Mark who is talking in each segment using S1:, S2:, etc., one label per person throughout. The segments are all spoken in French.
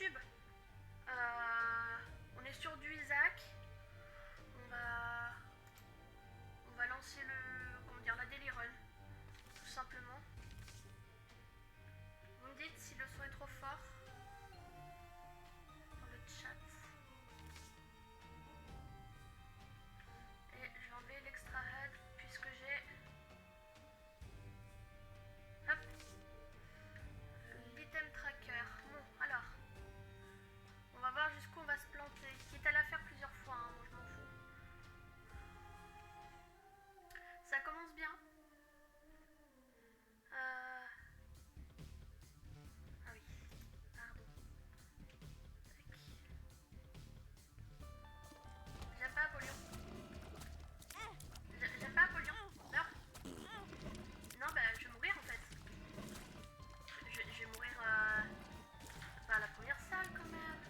S1: YouTube. On est sur du Isaac. On va lancer la daily run, tout simplement. Vous me dites si le son est trop fort dans le chat. Et je vais enlever l'extra head puisque j'ai hop l'item tracker. Bon, alors on va voir jusqu'où on va se planter, quitte à la faire plusieurs fois, hein, moi je m'en fous. Ça commence bien. Ah oui, pardon. Tac. J'aime pas Apollyon. J'aime pas Apollyon. Meurs. Non, bah je vais mourir en fait. Je vais mourir pas à la première salle quand même.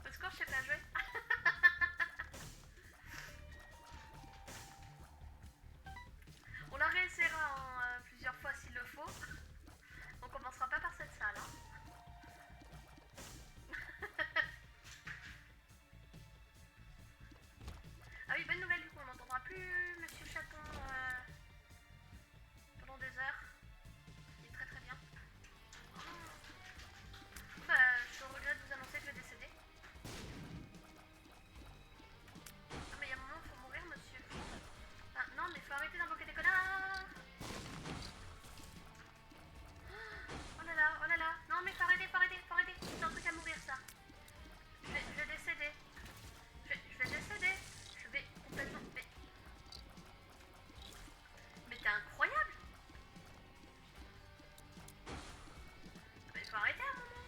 S1: Au score, je sais pas jouer. On la réessayera en plusieurs fois s'il le faut. On commencera pas par cette salle. Hein. Ah oui, bonne nouvelle du coup, on n'entendra plus Monsieur Chaton pendant des heures. Il est très très bien. Bah, je regrette de vous annoncer que je vais décéder. Ah mais il y a un moment, il faut mourir monsieur. Ah non, mais faut arrêter d'invoquer des connards. Oh là là. Non mais faut arrêter. C'est un truc à mourir ça. Je vais décéder. Je vais décéder. Je vais complètement... Mais t'es incroyable. Mais faut arrêter à un moment.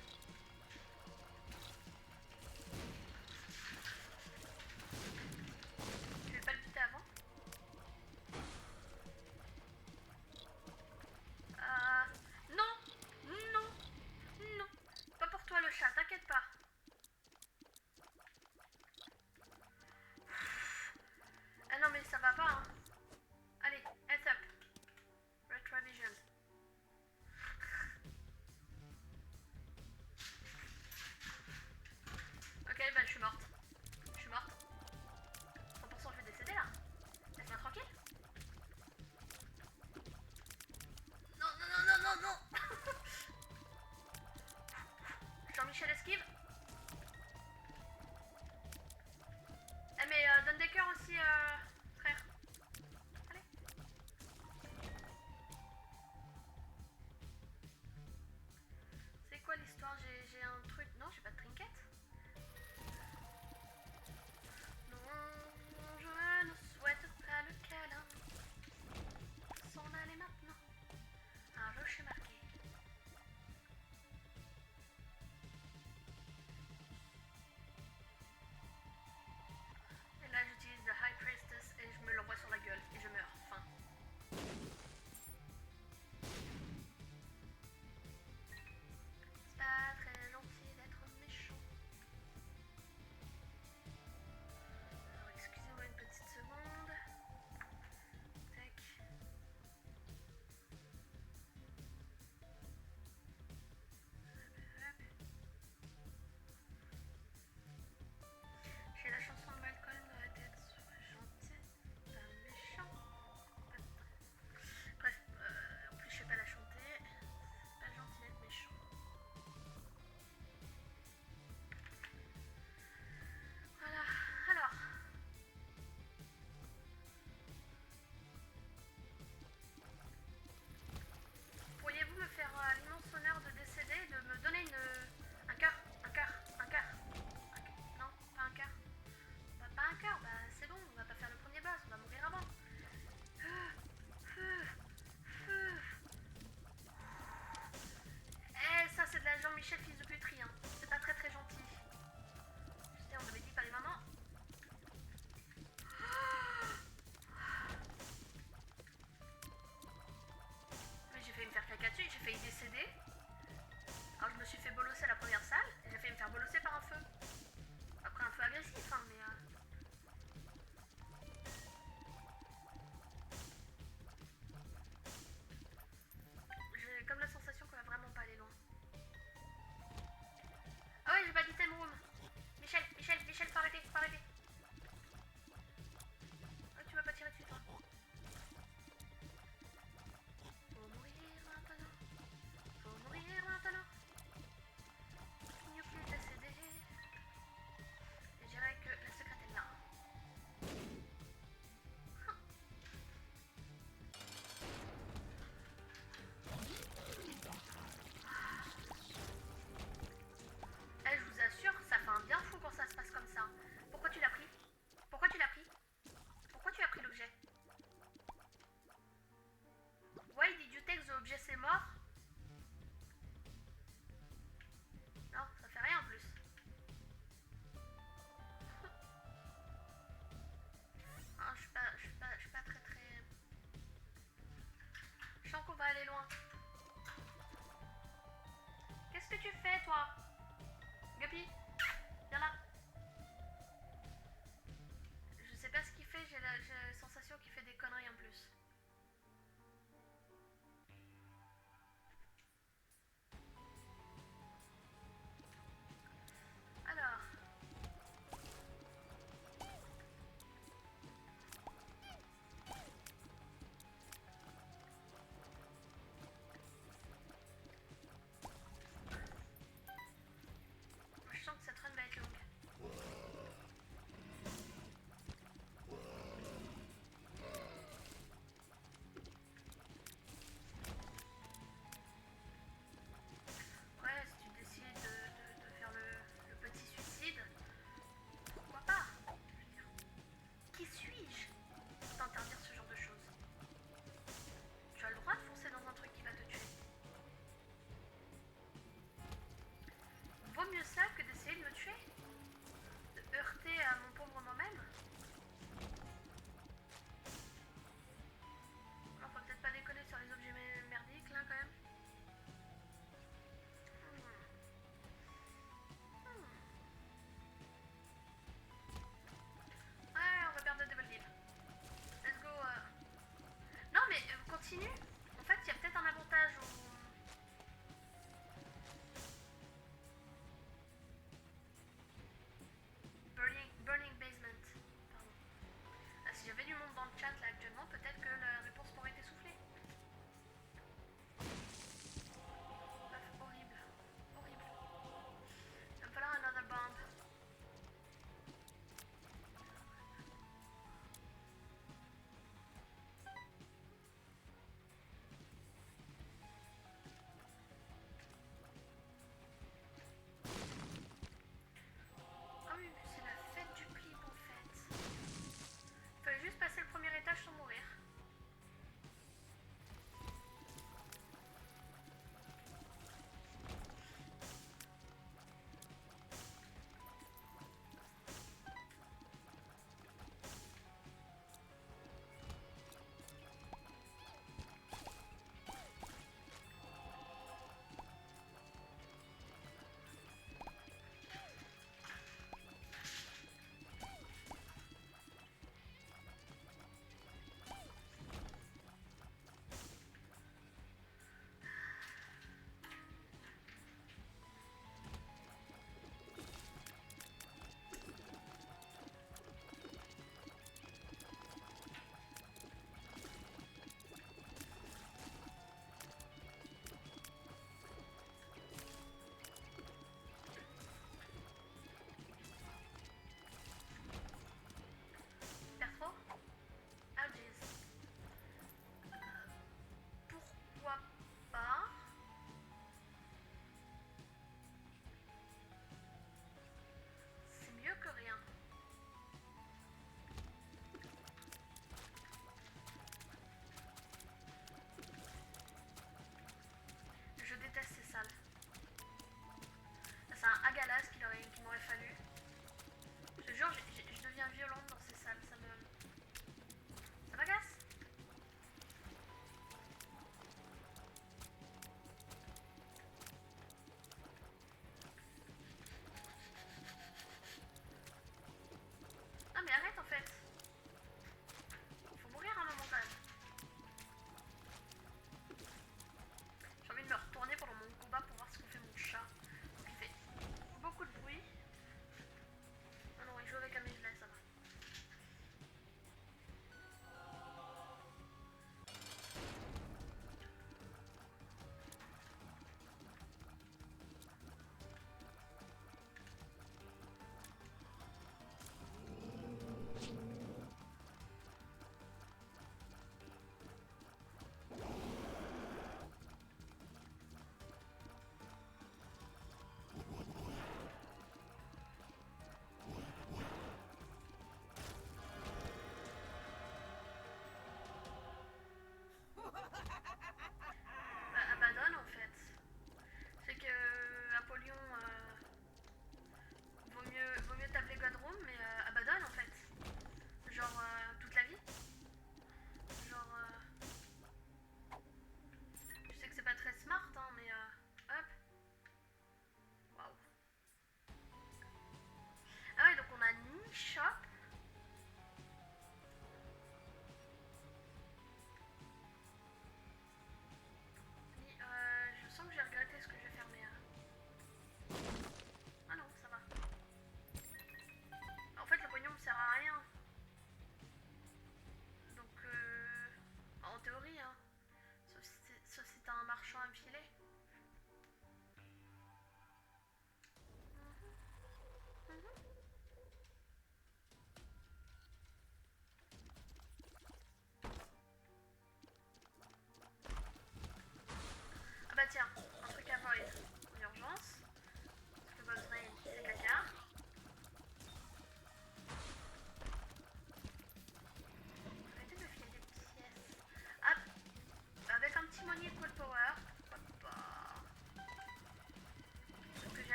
S1: Je vais pas le buter avant. Non. Pas pour toi le chat, t'inquiète pas. Ah non mais ça va pas hein. Allez, heads up. Retrovision. Ok, bah je suis morte. 100% je vais décéder là. Laisse-moi tranquille. Non. Jean-Michel esquive. Eh mais donne des cœurs aussi, frère. Allez. C'est quoi l'histoire? J'ai un truc... Non, j'ai pas de trinket. Non, je ne souhaite pas le câlin. S'en aller maintenant. Un rocher marqué. Et là j'utilise The High Priestess et je me l'envoie sur la gueule et je meurs. Fin. C'est pas très gentil d'être méchant. Alors excusez-moi une petite seconde. Tac. J'ai la chanson de Malcolm dans la tête. Sois gentil, pas méchant. Bref, en plus je sais pas la chanter. C'est pas gentil d'être méchant. Voilà, alors. Pourriez-vous me faire l'immense honneur de décéder et de me donner un cœur. Non, pas un cœur. Bah, pas un cœur, bah c'est bon, on va pas faire le premier boss, on va mourir avant. Eh, ça c'est de la Jean-Michel fils de puterie, hein. C'est pas très très gentil. Je sais, on avait dit pas les mamans. Mais j'ai failli me faire caca dessus, j'ai failli décéder. Alors je me suis fait bolosser à la première salle et j'ai failli me faire bolosser par un feu. Après un feu agressif, hein, mais... J'ai comme la sensation toi. Guppy, viens là. Je sais pas ce qu'il fait, j'ai la sensation qu'il fait des conneries en plus. Alors.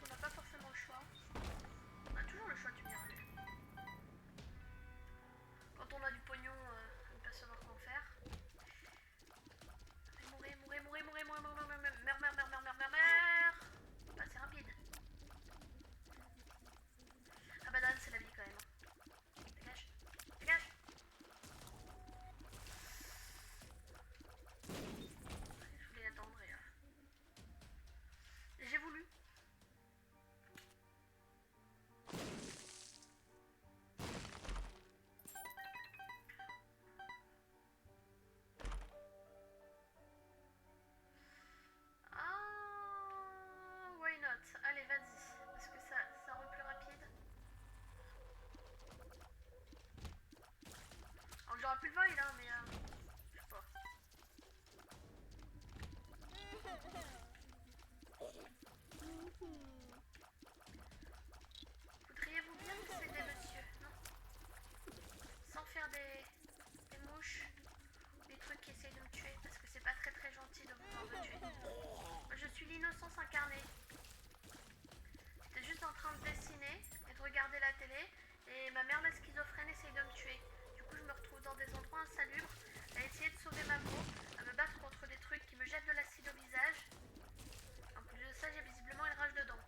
S1: On n'a pas forcément le choix. On a toujours le choix, tu me diras. Quand on a du pognon, on ne peut pas savoir quoi en faire. Mourir, mourir, mourir, mourir, mourir, mourir, mourir, meurs, meurs, meurs, meurs, meurs, meurs, meurs. Pas assez rapide. Ah bah Dan, c'est la vie quand même. Dégage, dégage. Je voulais attendre et j'ai voulu. Ah, why not? Allez, vas-y. Parce que ça rend plus rapide. Alors j'aurais pu le void là, mais je sais pas. Voudriez-vous bien me céder, monsieur? Non. Sans faire des mouches, des trucs qui essayent de me tuer, parce que c'est pas très très gentil de vouloir me tuer. Moi, je suis l'innocence incarnée. J'étais juste en train de dessiner et de regarder la télé, et ma mère la schizophrène essaye de me tuer. Du coup, je me retrouve dans des endroits insalubres, à essayer de sauver ma peau, à me battre contre des trucs qui me jettent de l'acide au visage. En plus de ça, j'ai visiblement une rage dedans.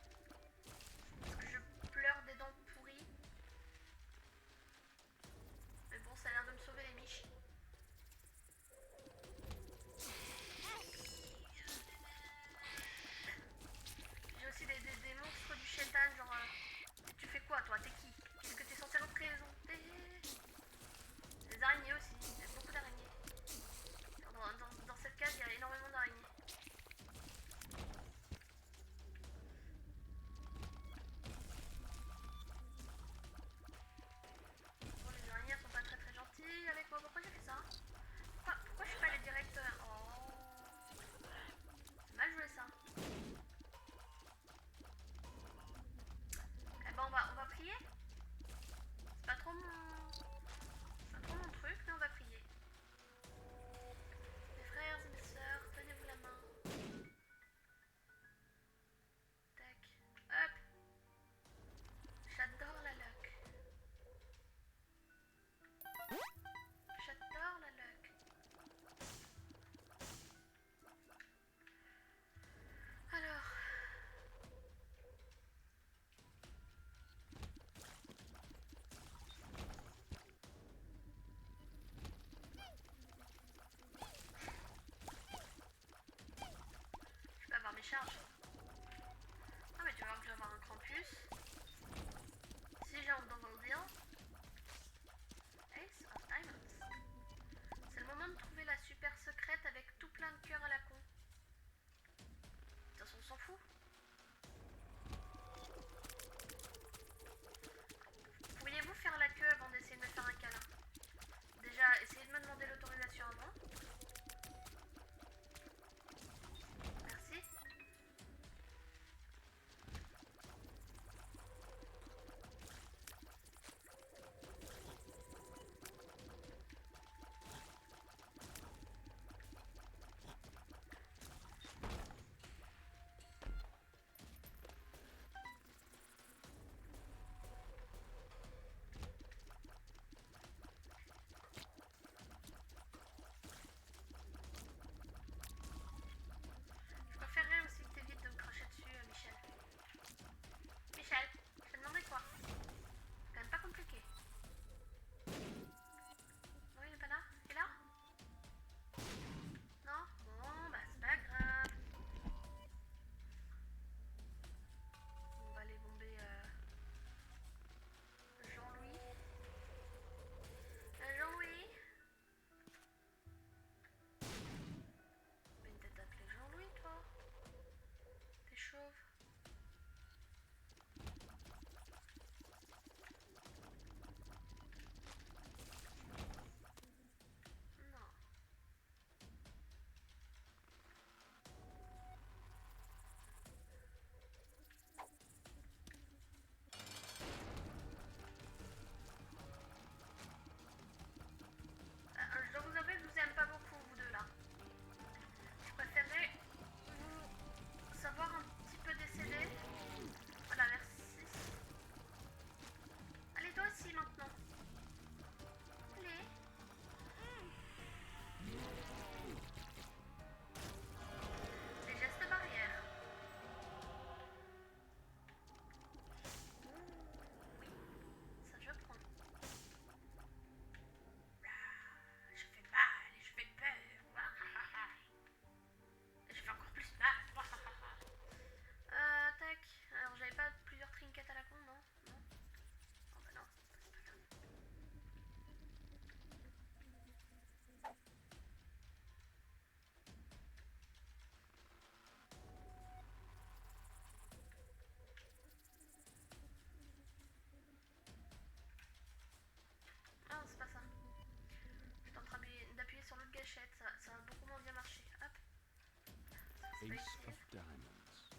S1: c'est pas
S2: Ace
S1: utile.
S2: of diamonds.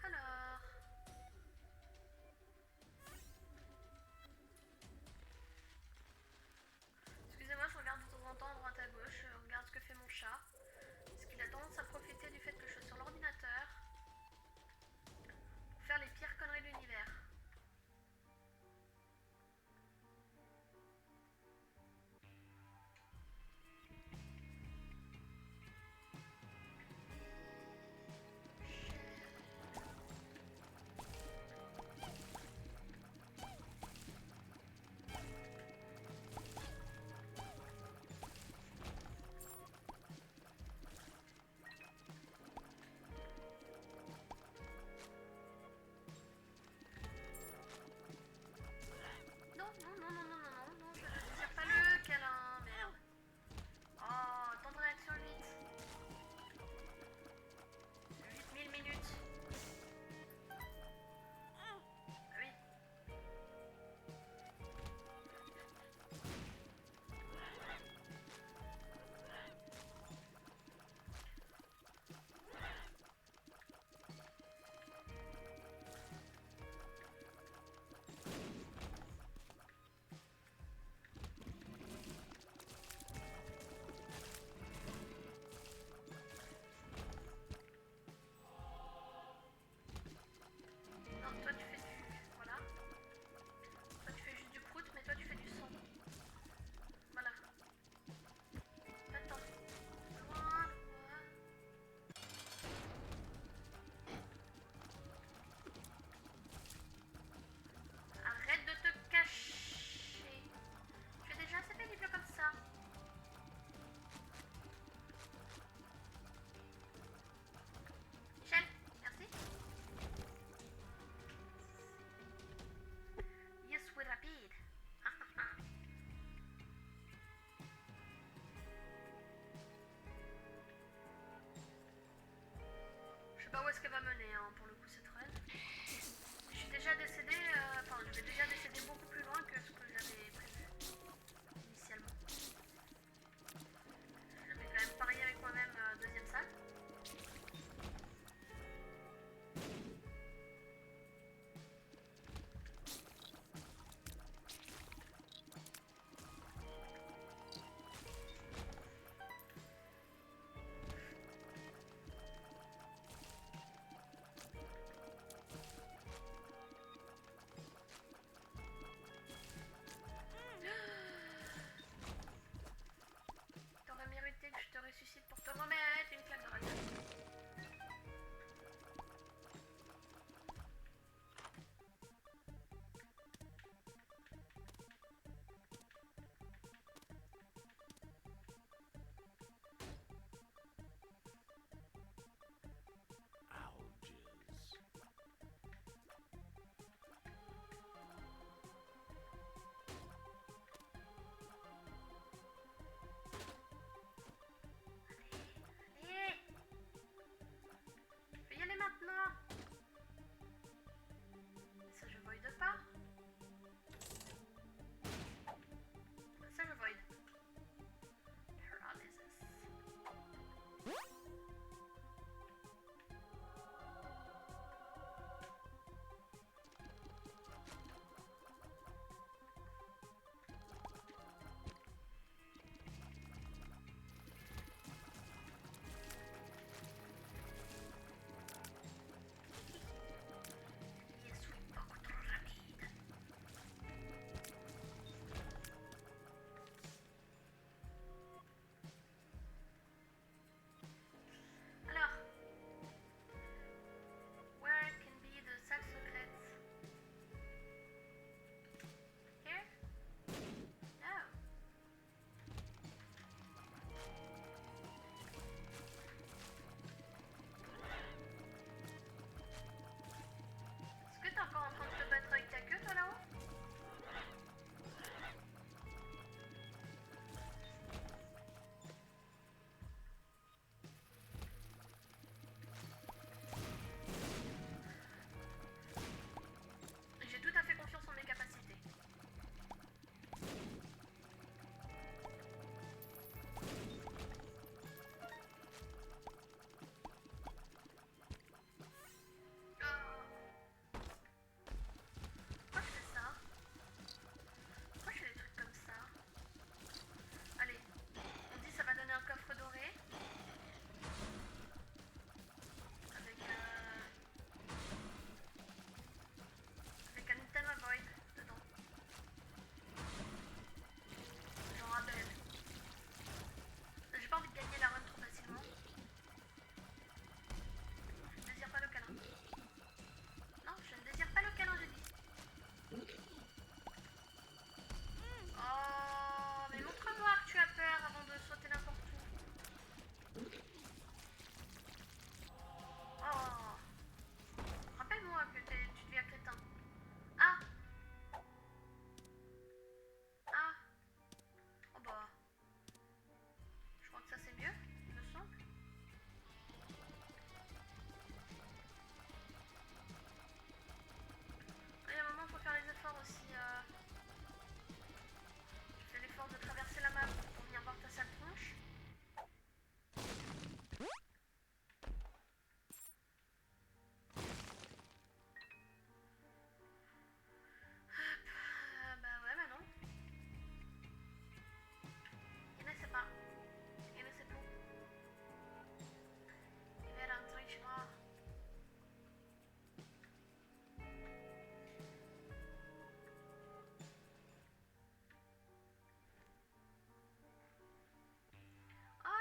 S1: Alors... Excusez-moi, je regarde de temps en temps à droite à gauche, je regarde ce que fait mon chat. Parce qu'il a tendance à profiter du fait que je suis sur l'ordinateur pour faire les pires conneries de l'univers. Non, non, non, non, non, non, non, je ne désire pas le câlin, merde. Oh, temps de réaction vite. 8000 minutes. Ah oui. Non, toi tu fais du... Voilà. Toi tu fais juste du prout, mais toi tu fais du sang. Voilà. Attends. Loin, loin. Arrête de te cacher. Tu es déjà assez pénible comme ça. Michel, merci. Yes, we rapide. Je sais pas où est-ce qu'elle va mener hein, pour le coup cette run. Je suis déjà décédée, enfin je vais déjà décéder beaucoup plus loin que ce que j'avais prévu initialement. J'avais quand même parié avec moi-même deuxième salle.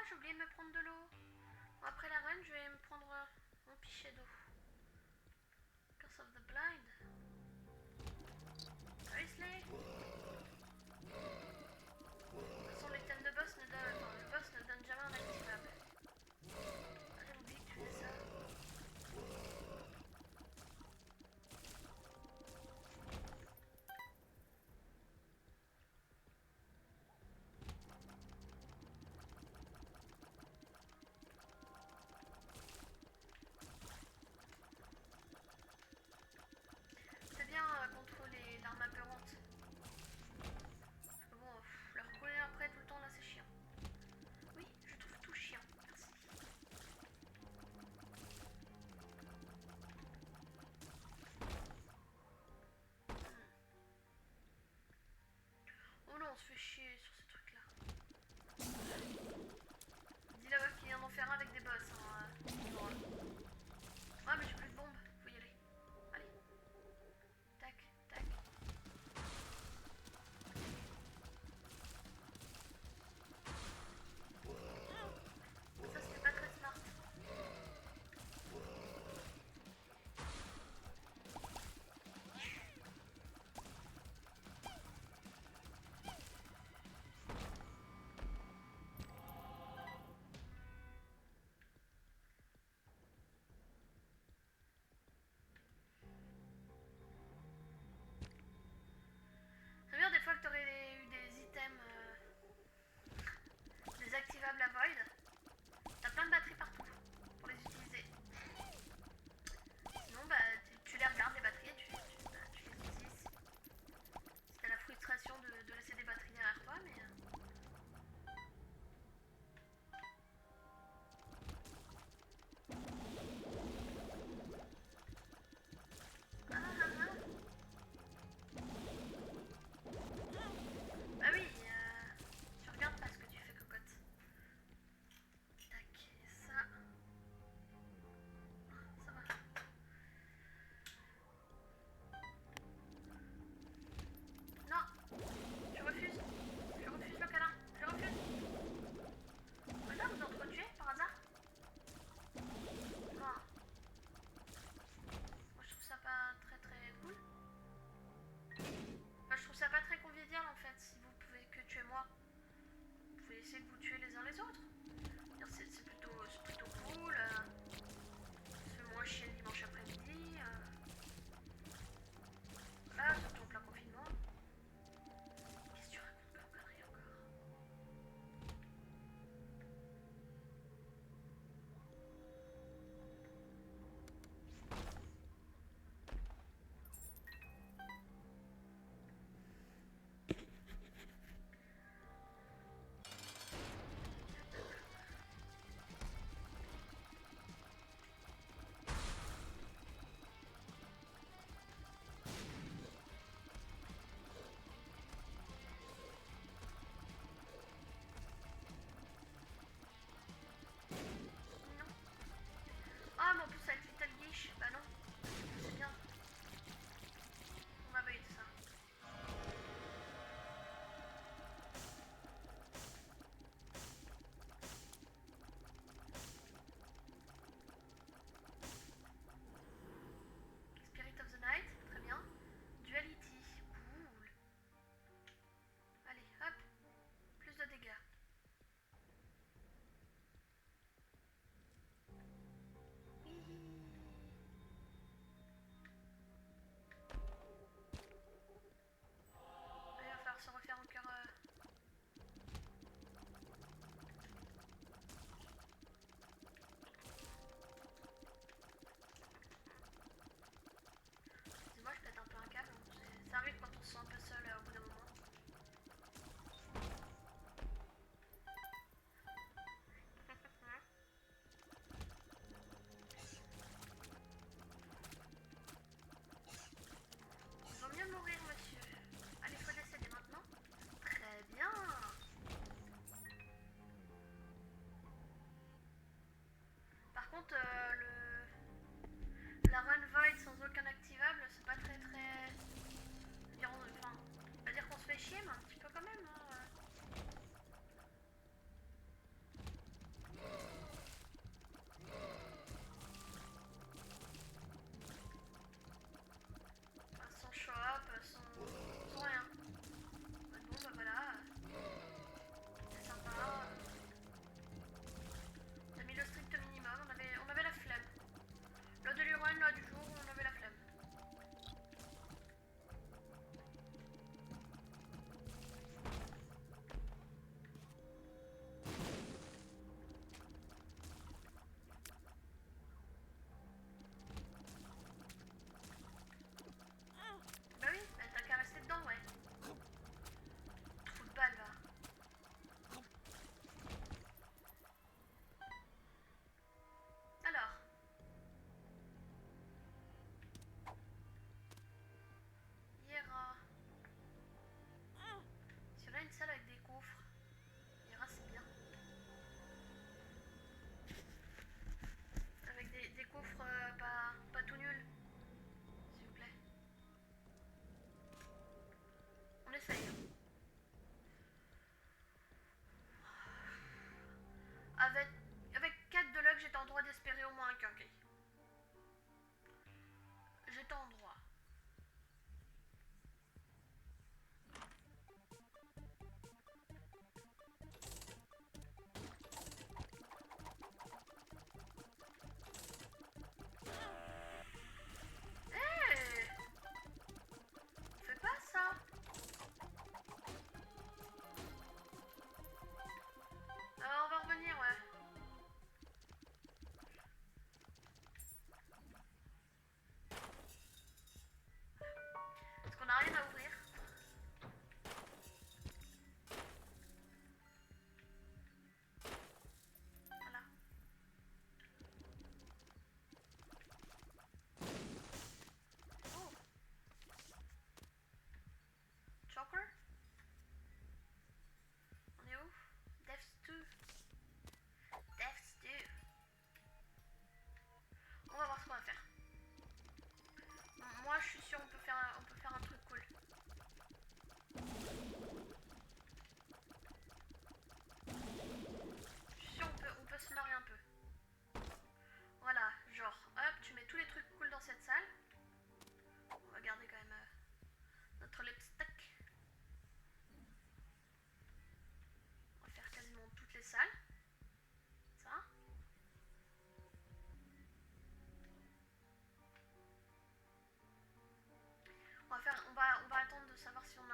S1: j'ai oublié de me prendre de l'eau. Bon, après la run, je vais me prendre mon pichet d'eau. Curse of the Blind. Seriously? De toute façon, les thèmes de boss ne donnent... Enfin, le boss ne donne jamais un activable. Ah, j'ai oublié que tu faisais ça. C'est bien contrôler l'arme apeurante. Parce que bon, leur courir après tout le temps là c'est chiant. Oui, je trouve tout chiant. Merci. Oh non, on se fait chier sur ces trucs là. Dis la meuf qui vient d'en faire un avec des boss. Hein, ouais, mais j'ai plus de bombes, faut y aller. Allez. Tac, tac. Ça c'était pas très smart. C'est bien des fois que t'aurais eu des items désactivables à Void. T'as plein de batteries partout pour les utiliser. Sinon, bah, tu les regardes les batteries et tu les utilises. Si t'as la frustration de laisser des batteries derrière toi, mais... Ah ah ah. Bah oui, tu regardes pas ce que tu fais, cocotte. Tac, ça... Ça va. Non, je refuse. Je refuse le câlin. Je refuse. Voilà, vous entretuez par hasard? Non. Moi je trouve ça pas très très cool. Enfin, je trouve ça pas très convivial en fait. Si vous pouvez que tuer moi, vous pouvez essayer de vous tuer les uns les autres. C'est plutôt cool. C'est moins chier le dimanche après-midi. Voilà, surtout en plein confinement. Qu'est-ce que tu racontes comme connerie encore? Non. Ah, mais en plus avec Little Geesh, bah non. C'est bien. On va valider ça. Spirit of the Night, très bien. Duality, cool. Allez, hop. Plus de dégâts. Oui. Il va falloir se refaire encore... Excusez-moi, je pète un peu un câble. Ça arrive quand on se sent un peu seul au bout d'un moment. Il vaut mieux mourir, monsieur. Allez, faut décéder maintenant. Très bien. Par contre, la run void sans aucun activable, c'est pas très très... Enfin, on va dire qu'on se fait chier, mais un petit peu quand même. Hein.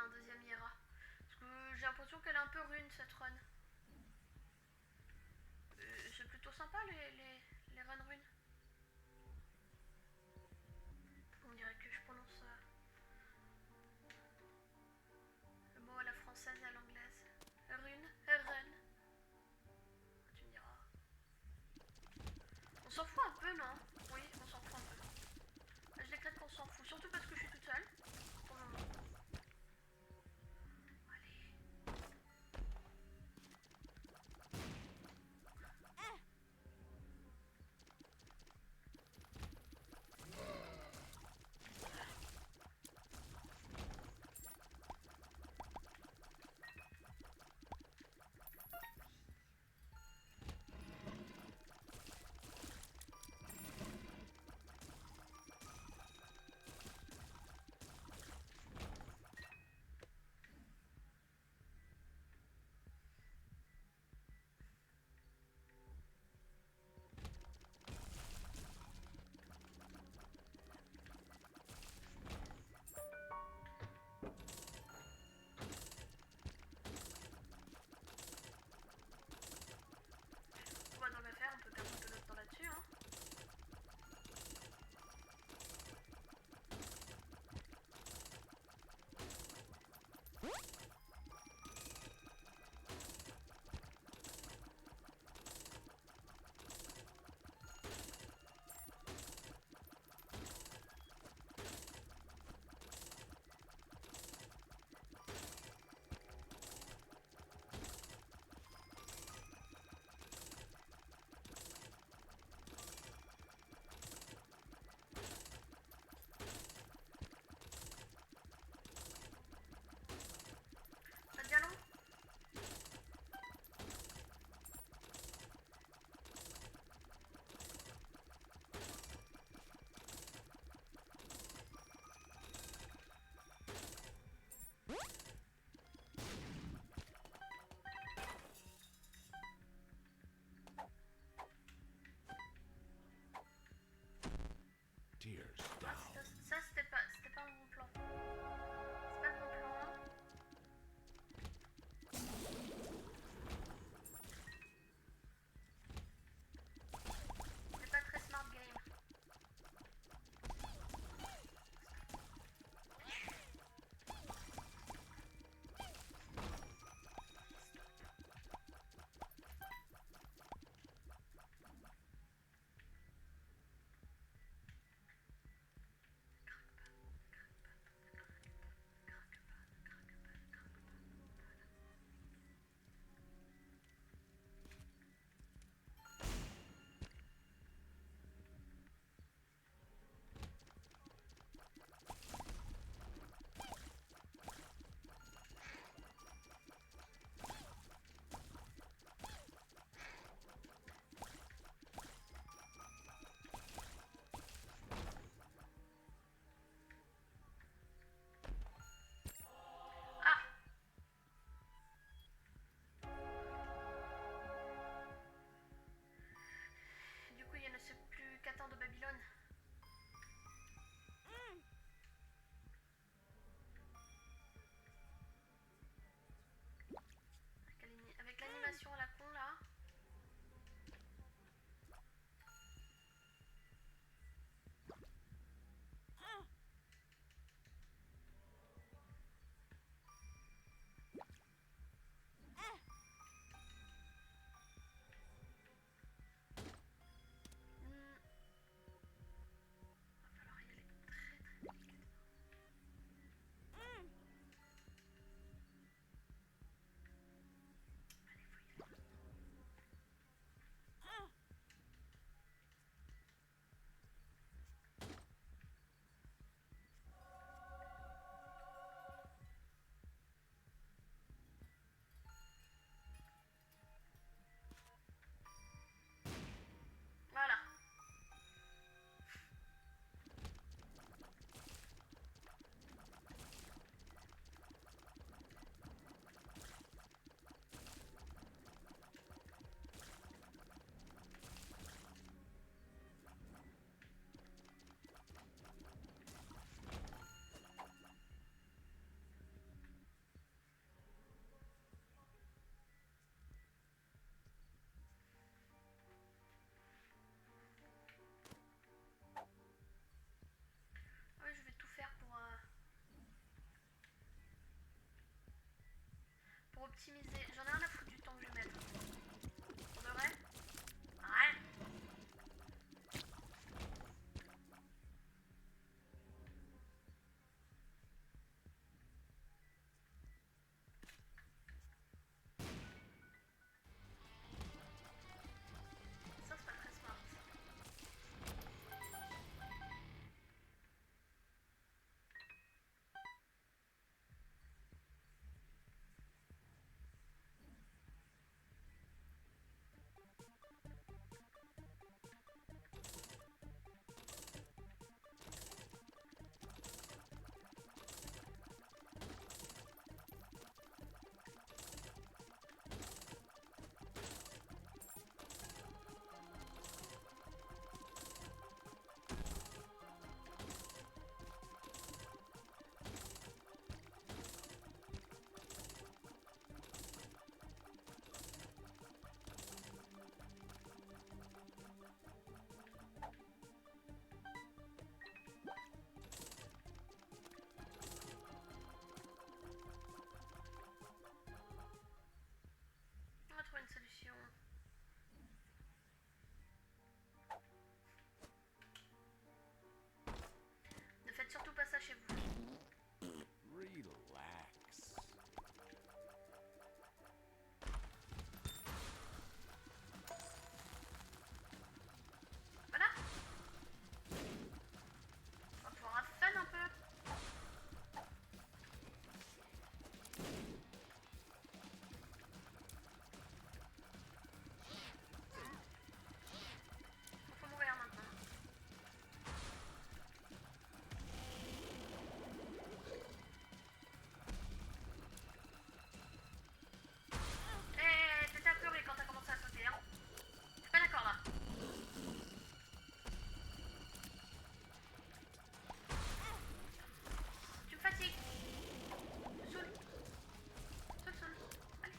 S1: un deuxième IRA. Parce que j'ai l'impression qu'elle est un peu rune cette run. C'est plutôt sympa les runs runes. On dirait que je prononce le mot à la française et à l'anglaise. Rune, run. Tu me diras. On s'en fout un peu, non? Oui, on s'en fout un peu. Je décrète qu'on s'en fout, surtout parce que je suis toute seule. Pour le moment. Allez. optimiser. J'en ai rien à foutre du temps que je vais mettre. Pour de vrai? Ouais. Ça, c'est pas très smart. On va trouver une solution. Ne faites surtout pas ça chez vous.
S2: Relax.
S1: Voilà. On va pouvoir have fun un peu. Faut mourir maintenant. Eh, t'étais un peu horrible quand t'as commencé à sauter, hein. Je suis pas d'accord là. Tu me fatigues. Tu me saoules. Saoule. Allez.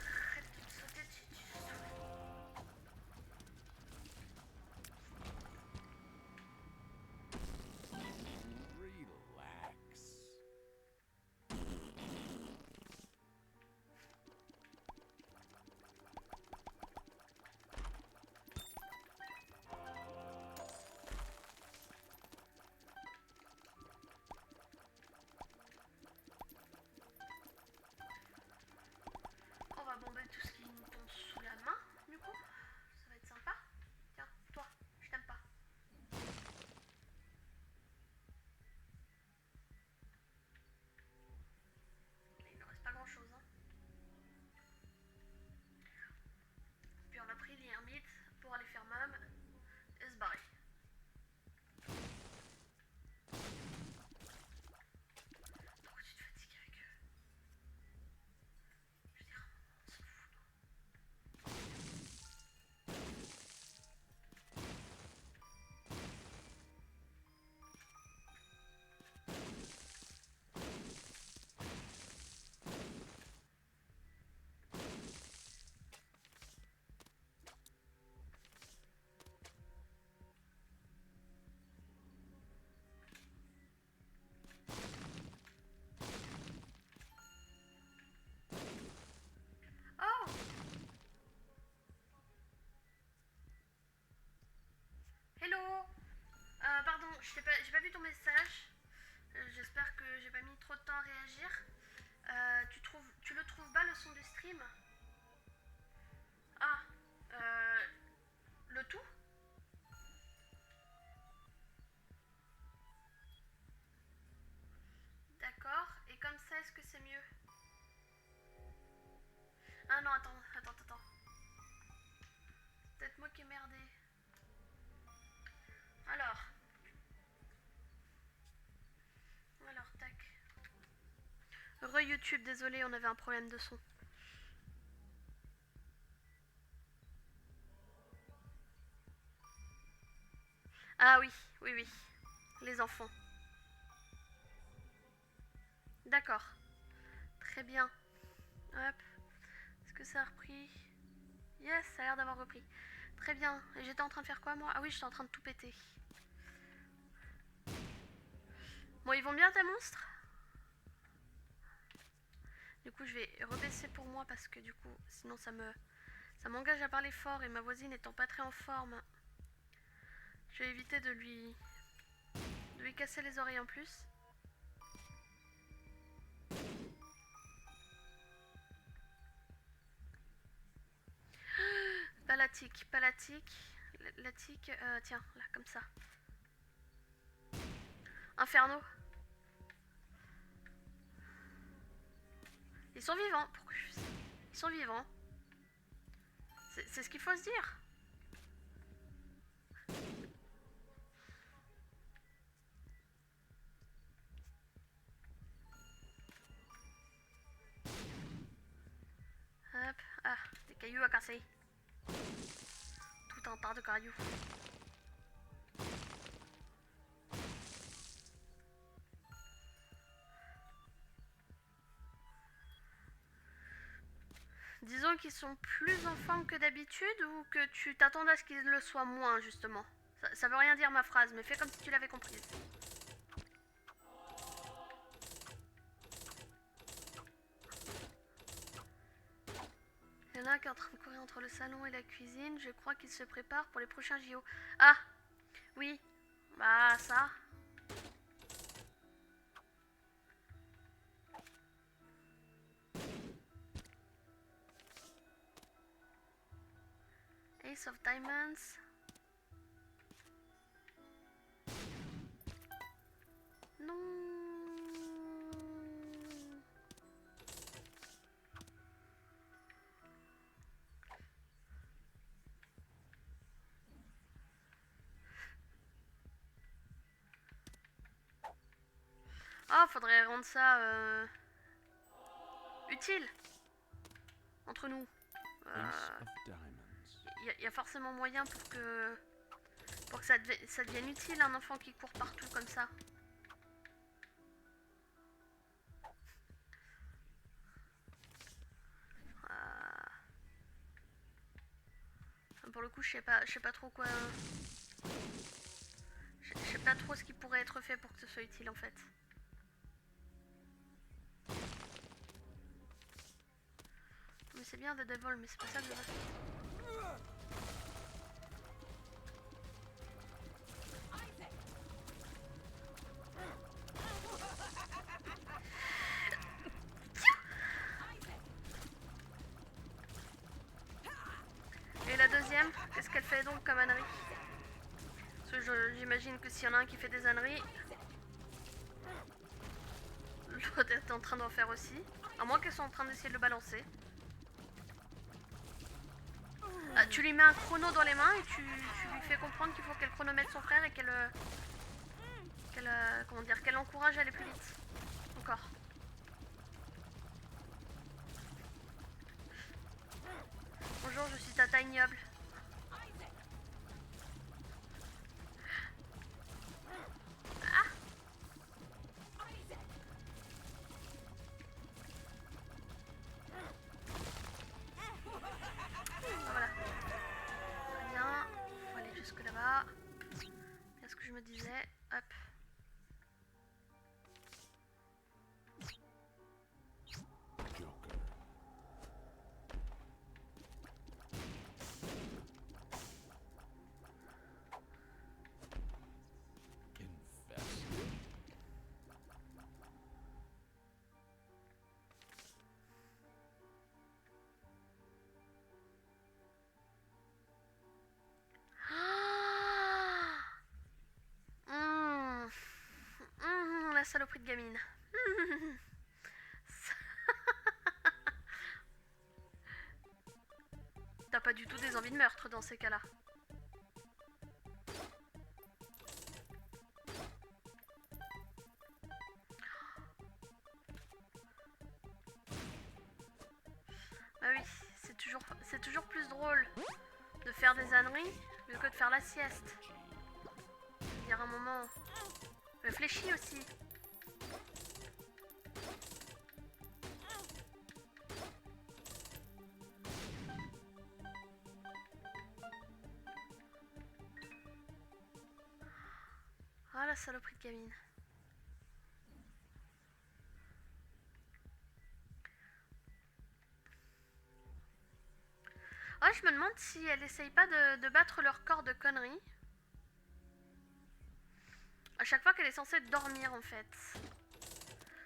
S1: Arrête de me sauter dessus, tu me saoules.
S2: Relax.
S1: On va bomber tout ce qui nous tombe sous la main, du coup. Ça va être sympa. Tiens, toi, je t'aime pas. Il ne reste pas grand chose, hein. Puis on a pris l'ermite pour aller faire mum et se barrer. Pourquoi tu te fatigues avec eux? Je veux dire, on s'en fout, non? Oh! Hello! Pardon, j'ai pas vu ton message. J'espère que j'ai pas mis trop de temps à réagir. Tu le trouves bas le son du stream? Ah, le tout? D'accord. Et comme ça, est-ce que c'est mieux? Ah non, attends. C'est peut-être moi qui ai merdé. Alors, tac. Re-YouTube, désolé, on avait un problème de son. Ah oui. Les enfants. D'accord. Très bien. Hop. Est-ce que ça a repris? Yes, ça a l'air d'avoir repris. Très bien. Et j'étais en train de faire quoi, moi? Ah oui, j'étais en train de tout péter. Bon, ils vont bien, tes monstres? Du coup, je vais rebaisser pour moi parce que du coup, sinon ça m'engage à parler fort et ma voisine étant pas très en forme, je vais éviter de lui casser les oreilles en plus. Pas la tique, pas la tique. La tique, tiens, là, comme ça. Inferno. Ils sont vivants. Pourquoi je... Ils sont vivants. C'est ce qu'il faut se dire. Hop. Ah, des cailloux à casser. Tout un tas de cailloux. Disons qu'ils sont plus en forme que d'habitude ou que tu t'attends à ce qu'ils le soient moins, justement. Ça veut rien dire ma phrase, mais fais comme si tu l'avais comprise. Il y en a un qui est en train de courir entre le salon et la cuisine. Je crois qu'il se prépare pour les prochains JO. Ah, oui. Bah, ça. Ace of Diamonds. Non. Ah, faudrait rendre ça utile entre nous.
S2: Ace of diamonds.
S1: Il y a forcément moyen pour que ça devienne utile un enfant qui court partout comme ça. Pour le coup, je sais pas trop quoi. Je sais pas trop ce qui pourrait être fait pour que ce soit utile en fait. Mais c'est bien des Devil, mais c'est pas ça que je veux. Et la deuxième, qu'est-ce qu'elle fait donc comme ânerie? Parce que j'imagine que s'il y en a un qui fait des âneries, l'autre est en train d'en faire aussi. À moins qu'elles soient en train d'essayer de le balancer. Ah, tu lui mets un chrono dans les mains et tu lui fais comprendre qu'il faut qu'elle chronomètre son frère et qu'elle l'encourage à aller plus vite. Encore. Bonjour, je suis Tata Ignoble. Ah! Voilà. Très bien. Faut aller jusque là-bas. Qu'est-ce que je me disais? Hop.
S2: Joker. Infested.
S1: La saloperie de gamine. T'as pas du tout des envies de meurtre dans ces cas-là. Bah oui, c'est toujours plus drôle de faire des âneries mieux que de faire la sieste. Il y a un moment, réfléchis aussi. la saloperie de gamine. Ouais, je me demande si elle essaye pas de battre leur corps de conneries. À chaque fois qu'elle est censée dormir en fait.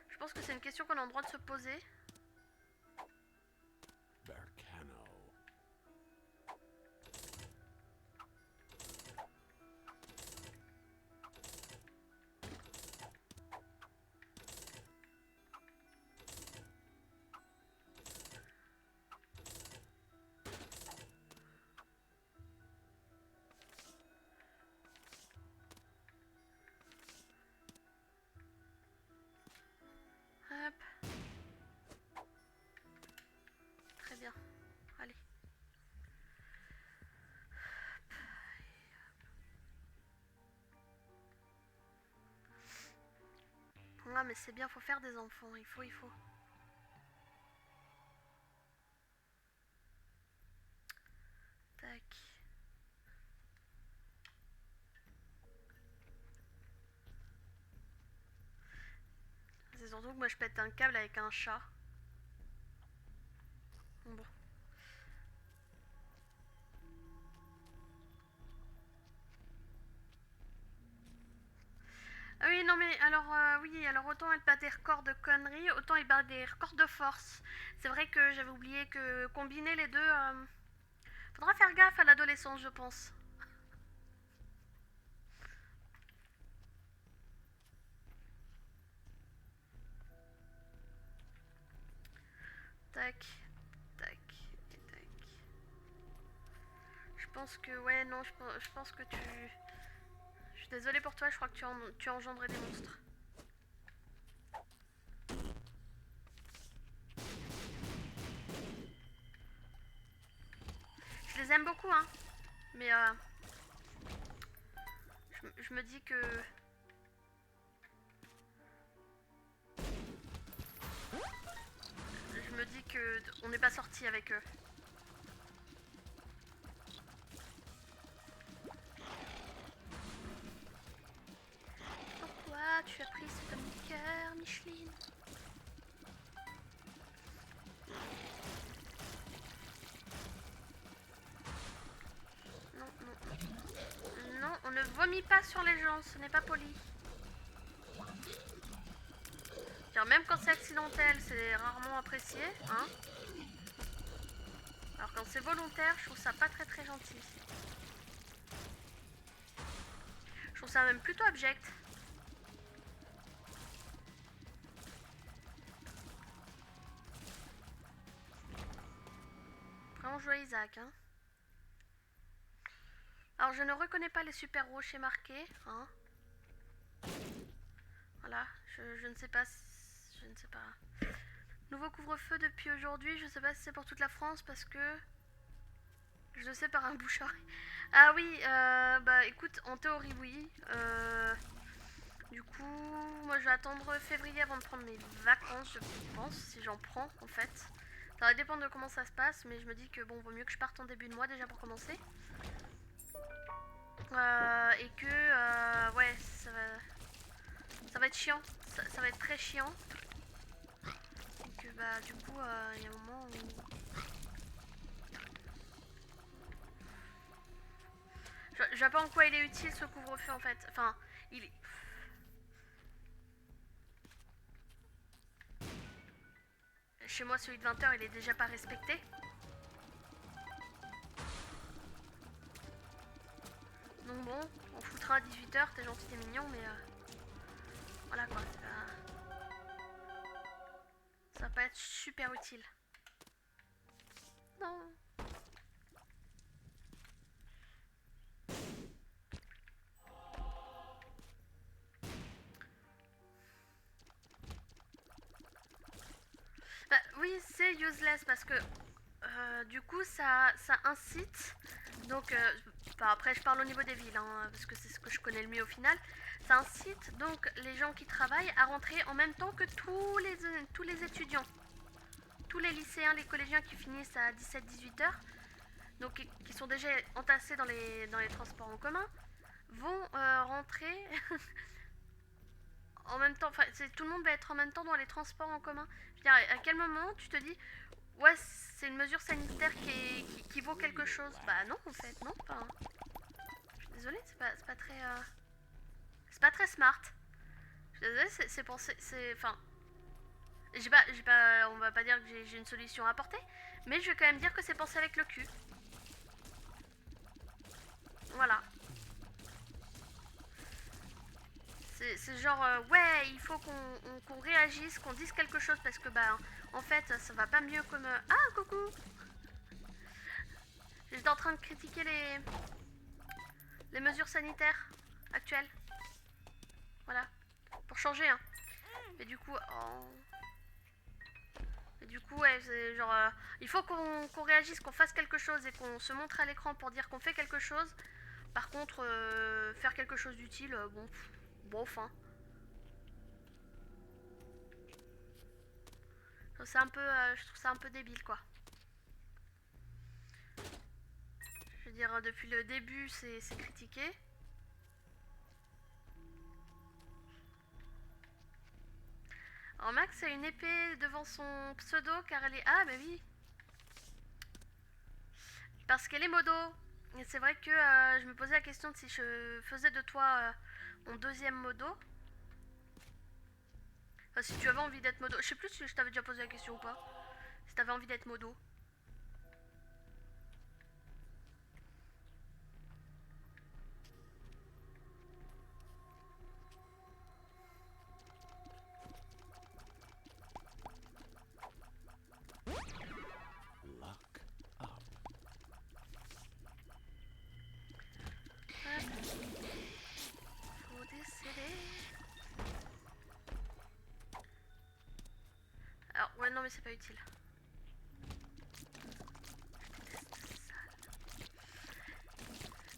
S1: Je pense que c'est une question qu'on a le droit de se poser.
S2: Berkano.
S1: Hop. Très bien. Allez. Ah mais c'est bien, faut faire des enfants. Il faut. Tac. C'est surtout que moi je pète un câble avec un chat. Bon. Ah oui, non mais alors oui, alors autant elle bat des records de conneries, autant elle bat des records de force. C'est vrai que j'avais oublié que combiner les deux, faudra faire gaffe à l'adolescence, je pense. Tac, tac, et tac. Je pense que ouais, non, je pense que tu. Je suis désolée pour toi, je crois que tu as engendré des monstres. Je les aime beaucoup, hein. Mais je me dis que. Je me dis que on n'est pas sorti avec eux. Pourquoi tu as pris ce pomme de cœur, Micheline? Non, non, non. Non, on ne vomit pas sur les gens, ce n'est pas poli. Car même quand c'est accidentel, c'est rarement apprécié, hein. Alors quand c'est volontaire, je trouve ça pas très très gentil. Je trouve ça même plutôt abject. Vraiment jouer Isaac, hein. Alors je ne reconnais pas les super-héros chez marqués, hein. Voilà, je ne sais pas je ne sais pas. Nouveau couvre-feu depuis aujourd'hui, je ne sais pas si c'est pour toute la France parce que je le sais par un bouche-oreille. Ah oui, bah écoute, en théorie oui. Du coup, moi je vais attendre février avant de prendre mes vacances, je pense, si j'en prends en fait. Ça va dépendre de comment ça se passe, mais je me dis que bon, vaut mieux que je parte en début de mois déjà pour commencer. Et que, ouais, ça va être chiant, ça va être très chiant. Et que bah du coup, il y a un moment où... Je vois pas en quoi il est utile ce couvre-feu en fait. Enfin, il est... Chez moi, celui de 20h, il est déjà pas respecté. Donc bon, on foutra à 18h, t'es gentil, t'es mignon, mais... voilà quoi, ça va pas être super utile. Non. Bah oui, c'est useless parce que du coup ça incite. Donc bah, après je parle au niveau des villes hein, parce que c'est ce que je connais le mieux au final. Ça incite donc les gens qui travaillent à rentrer en même temps que tous les étudiants. Tous les lycéens, les collégiens qui finissent à 17-18 heures, donc qui sont déjà entassés dans les transports en commun, vont rentrer en même temps, enfin, tout le monde va être en même temps dans les transports en commun. Je veux dire, à quel moment tu te dis, ouais, c'est une mesure sanitaire qui vaut quelque chose? Bah non, en fait, non. Enfin, je suis désolée, c'est pas très, c'est pas très smart. Je suis désolée, c'est pensé, c'est, enfin, on va pas dire que j'ai une solution à apporter, mais je vais quand même dire que c'est pensé avec le cul. Voilà. C'est genre, ouais, il faut qu'on réagisse, qu'on dise quelque chose parce que, bah, en fait, ça va pas mieux comme. Ah, coucou! J'étais en train de critiquer les mesures sanitaires actuelles. Voilà. Pour changer, hein. Mais du coup, ouais, c'est genre. Il faut qu'on réagisse, qu'on fasse quelque chose et qu'on se montre à l'écran pour dire qu'on fait quelque chose. Par contre, faire quelque chose d'utile, bon. Bof, hein. Je trouve ça un peu débile, quoi. Je veux dire, depuis le début, c'est critiqué. Alors Max a une épée devant son pseudo car elle est... Ah bah oui. Parce qu'elle est modo. Et c'est vrai que je me posais la question de si je faisais de toi mon deuxième modo. Enfin, si tu avais envie d'être modo. Je sais plus si je t'avais déjà posé la question ou pas. Si t'avais envie d'être modo.
S2: Luck up.
S1: Hop. Faut décéder. Alors, ouais, non, mais c'est pas utile.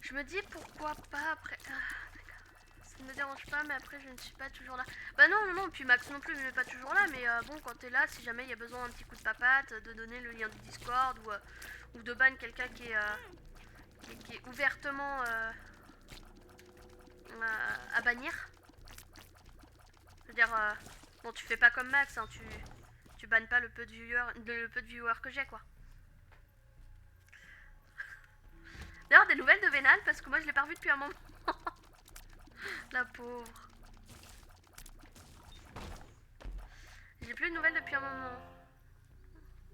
S1: Je me dis pourquoi pas après. Ah, ça ne me dérange pas, mais après je ne suis pas toujours là. Bah non, non, non, puis Max non plus, il n'est pas toujours là, mais bon, quand t'es là, si jamais il y a besoin d'un petit coup de papate, de donner le lien du Discord ou de ban quelqu'un qui est ouvertement à bannir. Je veux dire, bon, tu fais pas comme Max, hein, tu bannes pas le peu de viewers que j'ai, quoi. D'ailleurs, des nouvelles de Vénal, parce que moi je l'ai pas revu depuis un moment. La pauvre. J'ai plus de nouvelles depuis un moment.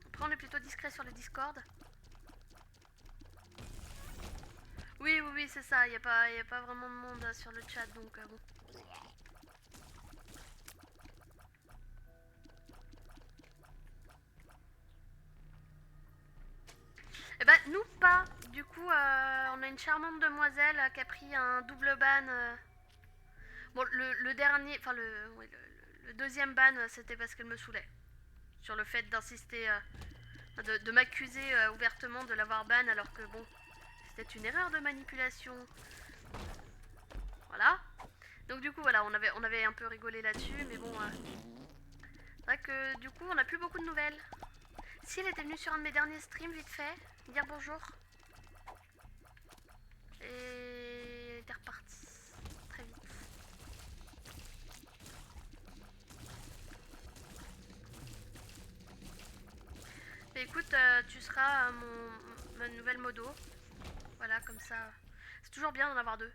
S1: Après, on est plutôt discret sur le Discord. Oui, oui, oui, c'est ça. Il n'y a pas vraiment de monde sur le chat, donc bon. Eh ben, nous pas. Du coup, on a une charmante demoiselle qui a pris un double ban. Bon, le dernier, enfin le deuxième ban, c'était parce qu'elle me saoulait. Sur le fait d'insister, de m'accuser ouvertement de l'avoir ban alors que bon, c'était une erreur de manipulation. Voilà. Donc du coup, voilà, on avait un peu rigolé là-dessus, mais bon, c'est vrai que du coup, on n'a plus beaucoup de nouvelles. Si, elle était venue sur un de mes derniers streams, vite fait, dire bonjour. Et elle était repartie très vite. Mais écoute, tu seras ma nouvelle modo. Voilà, comme ça. C'est toujours bien d'en avoir deux.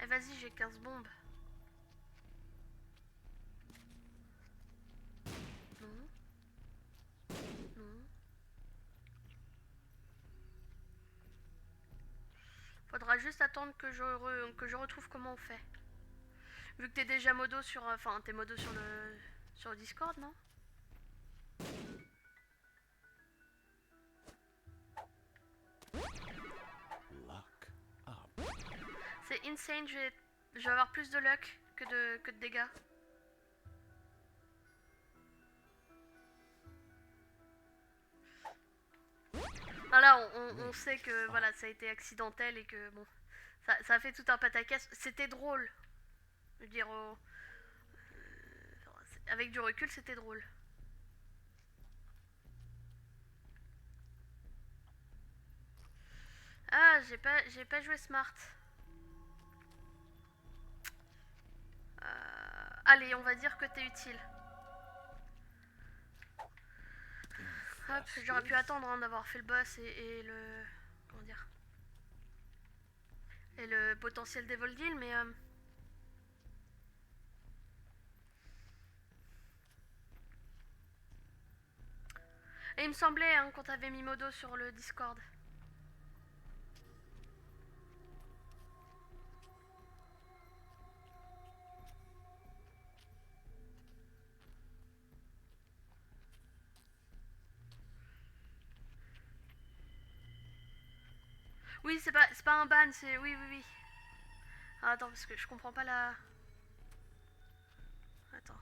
S1: Eh vas-y, j'ai 15 bombes. Non. Non. Faudra juste attendre que je retrouve comment on fait. Vu que t'es déjà modo sur... Enfin, t'es modo sur le Discord, non?
S2: Luck up.
S1: C'est insane, je vais avoir plus de luck que de dégâts. Voilà, on sait que voilà, ça a été accidentel et que bon, ça a fait tout un pataquès. C'était drôle. Je veux dire, avec du recul, c'était drôle. j'ai pas joué smart. Allez, on va dire que t'es utile. Hop, j'aurais pu attendre hein, d'avoir fait le boss et le... Comment dire? Et le potentiel des Voldil, mais... Et il me semblait hein, quand t'avais mis Modo sur le Discord. Oui, c'est pas un ban, c'est... Oui, oui, oui. Ah, attends, parce que je comprends pas la... Attends.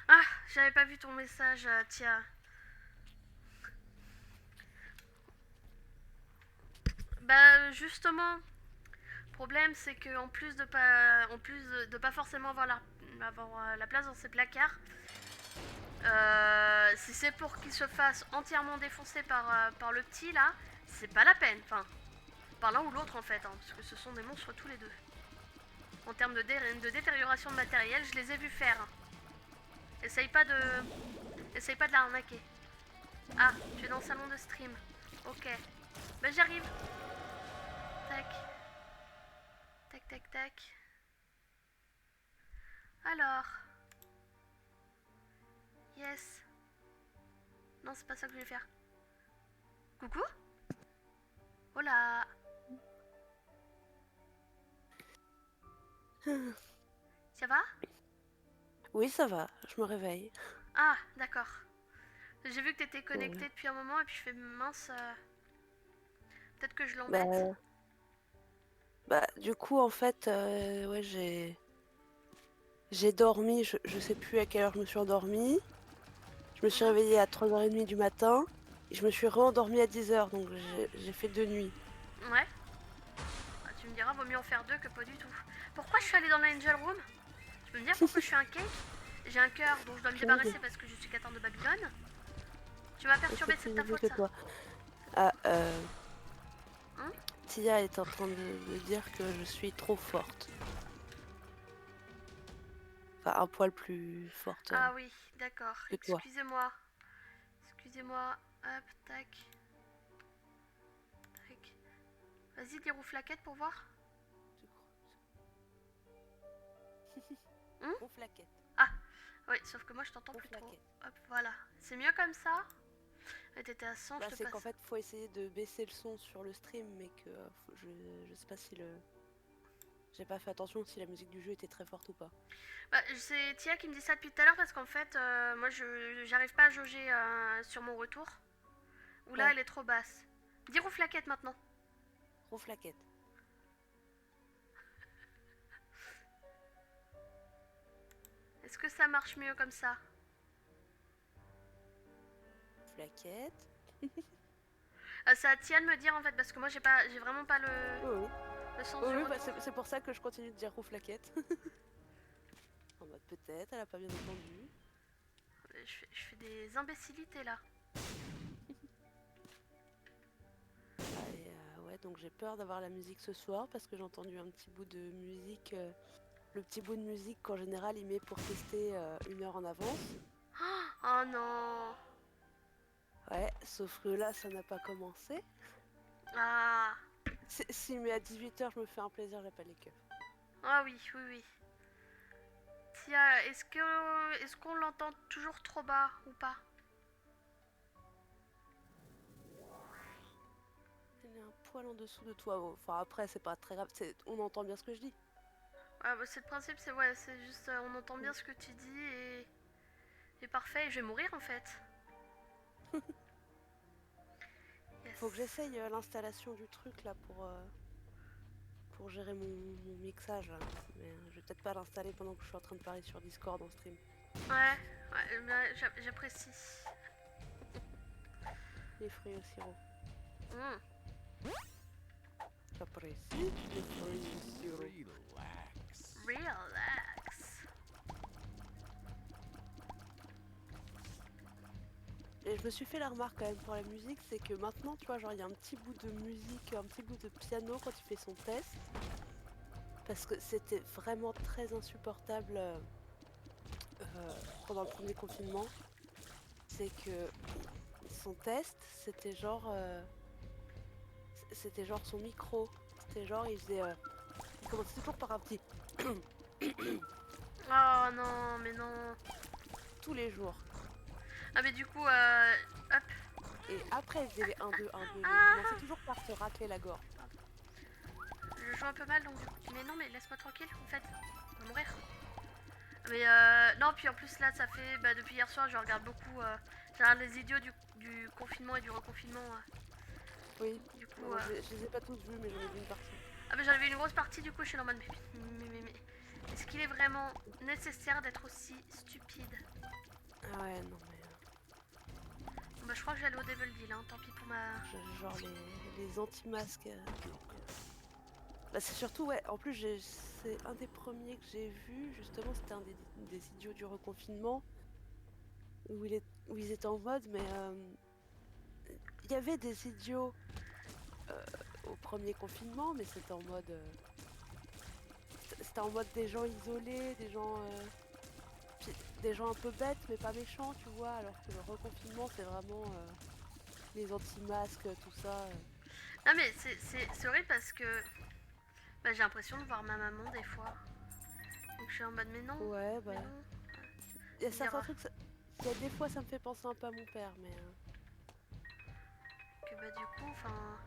S1: Ah, j'avais pas vu ton message, Tia. Bah, justement, le problème, c'est que en plus de pas forcément avoir la place dans ses placards, si c'est pour qu'il se fasse entièrement défoncer par le petit, là, c'est pas la peine. Enfin, par l'un ou l'autre, en fait, hein, parce que ce sont des monstres tous les deux. En termes de détérioration de matériel, je les ai vus faire. Essaye pas de l'arnaquer. Ah, tu es dans le salon de stream. Ok. Bah j'arrive. Tac. Tac, tac, tac. Alors. Yes. Non, c'est pas ça que je vais faire. Coucou. Oh là. Ça va?
S3: Oui, ça va, je me réveille.
S1: Ah, d'accord. J'ai vu que t'étais connectée depuis un moment et puis je fais mince. Peut-être que je l'embête.
S3: Du coup, en fait, ouais, j'ai dormi, je sais plus à quelle heure je me suis endormie. Je me suis réveillée à 3h30 du matin. Et je me suis re-endormie à 10h, donc j'ai fait 2 nuits.
S1: Ouais. Ah, tu me diras, vaut mieux en faire deux que pas du tout. Pourquoi je suis allée dans l'Angel Room? Tu peux me dire pourquoi je suis un cake? J'ai un cœur dont je dois me débarrasser parce que je suis Catherine de Babylone. Tu m'as perturbé, c'est de ta faute ça.
S3: Toi. Ah,
S1: Hein?
S3: Tia est en train de dire que je suis trop forte. Enfin, un poil plus forte.
S1: Ah oui, d'accord.
S3: que toi.
S1: Excusez-moi. Excusez-moi. Hop, tac. Tac. Vas-y, dis rouflaquette pour voir. Hein?
S3: Rouflaquette.
S1: Ah, oui, sauf que moi je t'entends plus trop.
S3: Rouflaquette.
S1: Hop, voilà. C'est mieux comme ça. Et t'étais à 100, je te
S3: C'est
S1: passe.
S3: qu'en fait, faut essayer de baisser le son sur le stream, mais que je sais pas si le... J'ai pas fait attention si la musique du jeu était très forte ou pas.
S1: Bah, c'est Tia qui me dit ça depuis tout à l'heure parce qu'en fait, moi j'arrive pas à jauger sur mon retour. Ou là
S3: Ouais.
S1: elle est trop basse. Dis rouflaquette maintenant.
S3: Rouflaquette.
S1: Est-ce que ça marche mieux comme ça?
S3: Rouflaquette.
S1: C'est à Tia de me dire en fait parce que moi j'ai vraiment pas le sens du retour.
S3: C'est pour ça que je continue de dire rouflaquette. En mode peut-être, elle a pas bien entendu.
S1: Je fais des imbécilités là.
S3: Et, ouais, donc j'ai peur d'avoir la musique ce soir parce que j'ai entendu un petit bout de musique. Le petit bout de musique qu'en général il met pour tester 1 heure en avance.
S1: Oh non.
S3: Ouais, sauf que là ça n'a pas commencé.
S1: Ah.
S3: S'il met à 18h, je me fais un plaisir, j'appelle les keufs.
S1: Ah oui, oui, oui. Tia, est-ce qu'on l'entend toujours trop bas ou pas?
S3: Elle est un poil en dessous de toi. Enfin après c'est pas très grave, on entend bien ce que je dis.
S1: Ah bah c'est le principe, c'est juste on entend bien ce que tu dis et parfait, et je vais mourir en fait. Yes.
S3: Faut que j'essaye l'installation du truc là pour gérer mon mixage là. Mais je vais peut-être pas l'installer pendant que je suis en train de parler sur Discord en stream.
S1: Ouais, j'apprécie.
S3: Les fruits au sirop. J'apprécie les fruits au sirop.
S2: Relax.
S1: Relax.
S3: Et je me suis fait la remarque quand même pour la musique, c'est que maintenant, tu vois, genre il y a un petit bout de musique, un petit bout de piano quand il fait son test, parce que c'était vraiment très insupportable pendant le premier confinement. C'est que son test, c'était genre son micro, c'était genre il commençait toujours par un petit
S1: Oh non, mais non.
S3: tous les jours.
S1: Ah mais du coup, hop.
S3: Et après, il faisait les 1, 2, 1, 2, mais il
S1: Ah,
S3: commençait toujours par se racler la gorge.
S1: je joue un peu mal donc du coup. Mais non, mais laisse-moi tranquille en fait. On va mourir. Mais non, puis en plus là, ça fait depuis hier soir, je regarde beaucoup. Je regarde les idiots du confinement et du reconfinement.
S3: Oui,
S1: Du coup,
S3: moi, je les ai pas tous vus, mais j'en ai vu une partie.
S1: ah mais j'en avais une grosse partie du coup, je suis en mode mais est-ce qu'il est vraiment nécessaire d'être aussi stupide?
S3: Ah ouais, non, mais
S1: Bon, bah je crois que j'allais au Devil Deal, hein, tant pis pour ma...
S3: genre les anti-masques. Bah, c'est surtout, ouais, en plus, c'est un des premiers que j'ai vu, justement, c'était un des idiots du reconfinement, où ils étaient en mode, mais il y avait des idiots au premier confinement, mais c'était en mode des gens isolés, des gens un peu bêtes, mais pas méchants, tu vois, alors que le reconfinement, c'est vraiment les anti-masques, tout ça.
S1: Non mais c'est horrible parce que j'ai l'impression de voir ma maman des fois. Donc je suis en mode mais non,
S3: Ouais, bah,
S1: mais non.
S3: il y a
S1: Dire,
S3: certains trucs, il y a des fois, ça me fait penser un peu à mon père, mais...
S1: que du coup, enfin...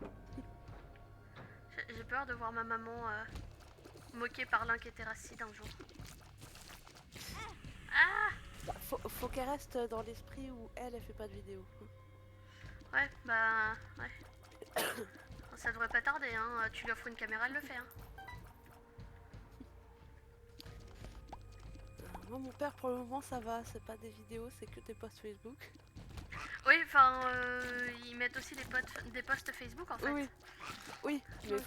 S1: J'ai peur de voir ma maman moquée par l'inquiétéracide un jour. Ah
S3: Bah, faut qu'elle reste dans l'esprit où elle fait pas de vidéo.
S1: ouais, ouais. Ça devrait pas tarder, hein. Tu lui offres une caméra, elle le fait, hein.
S3: Moi, mon père, pour le moment, ça va, c'est pas des vidéos, c'est que des posts Facebook.
S1: Oui, enfin, ils mettent aussi des posts Facebook en fait.
S3: Oui, oui, mais
S1: Donc,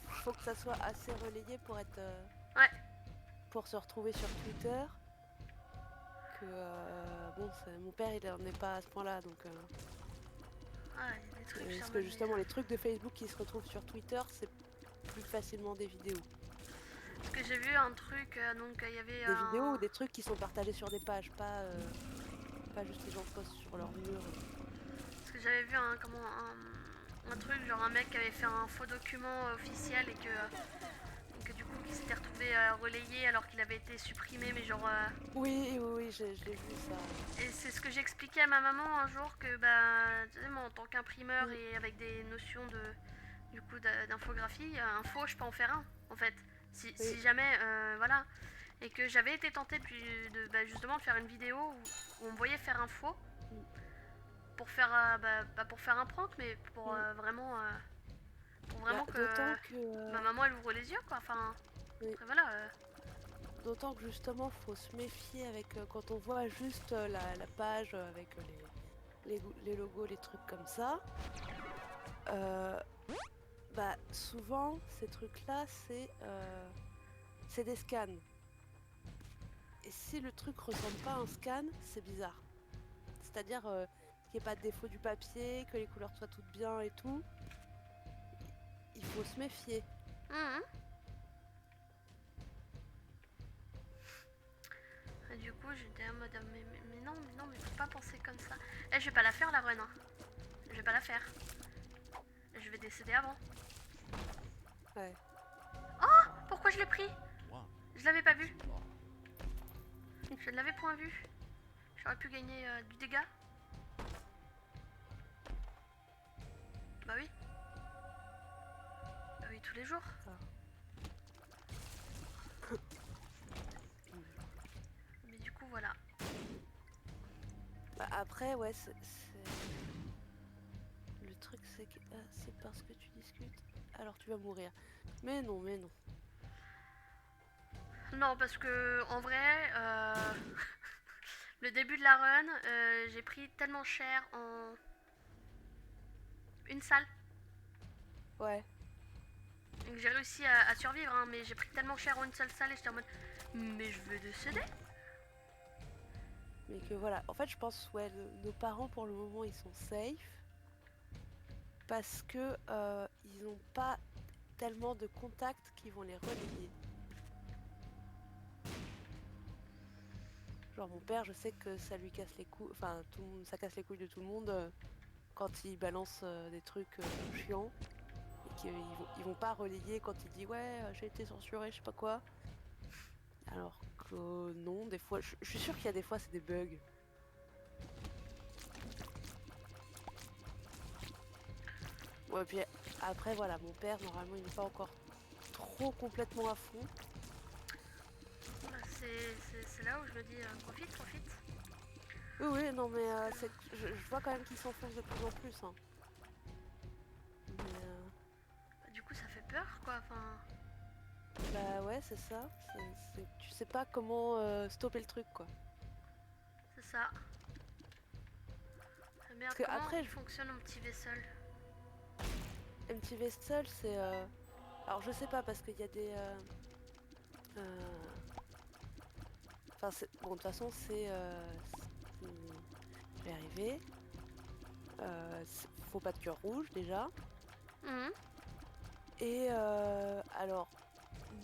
S3: faut que ça soit assez relayé pour être...
S1: Ouais.
S3: pour se retrouver sur Twitter. Que, bon, mon père, il en est pas à ce point-là, donc...
S1: Ah, il y a des trucs, je suis en
S3: parce que
S1: mode,
S3: justement, les trucs de Facebook qui se retrouvent sur Twitter, c'est plus facilement des vidéos.
S1: Parce que j'ai vu un truc, donc il y avait
S3: Des vidéos ou des trucs qui sont partagés sur des pages, pas juste les gens postent sur leur mur.
S1: Parce que j'avais vu un truc, genre un mec qui avait fait un faux document officiel et que du coup qui s'était retrouvé relayé alors qu'il avait été supprimé, mais genre...
S3: Oui, je l'ai vu ça.
S1: Et c'est ce que j'ai expliqué à ma maman un jour que tu sais, moi en tant qu'imprimeur et avec des notions d'infographie, un faux je peux en faire un en fait. Si jamais, voilà. Et que j'avais été tentée justement de faire une vidéo où on me voyait faire un faux pour faire, pour faire un prank, mais pour vraiment,
S3: d'autant que...
S1: ma maman elle ouvre les yeux quoi. Enfin, après, voilà.
S3: D'autant que justement, faut se méfier avec quand on voit juste la page avec les logos, les trucs comme ça. Bah souvent, ces trucs-là, c'est des scans. Et si le truc ressemble pas à un scan, c'est bizarre. C'est-à-dire qu'il n'y ait pas de défaut du papier, que les couleurs soient toutes bien et tout. Il faut se méfier.
S1: Et du coup, j'étais en mode mais non, mais faut pas penser comme ça. Eh, je vais pas la faire la run. Hein. Je vais pas la faire. Je vais décéder avant.
S3: Ouais.
S1: Oh, pourquoi je l'ai pris?
S2: One
S1: Je l'avais pas vu.
S2: lost.
S1: Je ne l'avais point vu. J'aurais pu gagner du dégât. Bah oui. Bah oui, tous les jours. Mais du coup, voilà.
S3: Bah, après, ouais, le truc, c'est que c'est parce que tu discutes, alors tu vas mourir. Mais non, mais non.
S1: Non, parce que en vrai, le début de la run, j'ai pris tellement cher en une salle.
S3: Ouais.
S1: Donc j'ai réussi à survivre, hein, mais j'ai pris tellement cher en une seule salle et j'étais en mode mais je veux décéder.
S3: Mais que voilà, en fait je pense ouais, nos parents pour le moment ils sont safe parce que ils n'ont pas tellement de contacts qui vont les relayer. Genre mon père, je sais que ça lui casse les couilles, enfin ça casse les couilles de tout le monde quand il balance des trucs chiants et qu'ils vont pas relayer quand il dit ouais j'ai été censuré, je sais pas quoi. Alors que non, des fois, je suis sûre qu'il y a des fois c'est des bugs. Ouais, puis après voilà, mon père normalement il n'est pas encore trop complètement à fond.
S1: C'est là où je me dis profite, profite.
S3: Oui, oui, non, mais je vois quand même qu'il s'enfonce de plus en plus. Hein. Mais,
S1: Bah, du coup, ça fait peur, quoi. Enfin,
S3: bah ouais, c'est ça. Tu sais pas comment stopper le truc, quoi.
S1: c'est ça.
S3: Parce
S1: Merde,
S3: que
S1: comment
S3: après,
S1: il fonctionne mon petit vaisseau?
S3: MTV seul, c'est... Alors, je sais pas, parce qu'il y a des... euh, Enfin, bon, de toute façon, je vais y arriver. Faut pas de cœur rouge, déjà.
S1: Mhm.
S3: Et alors,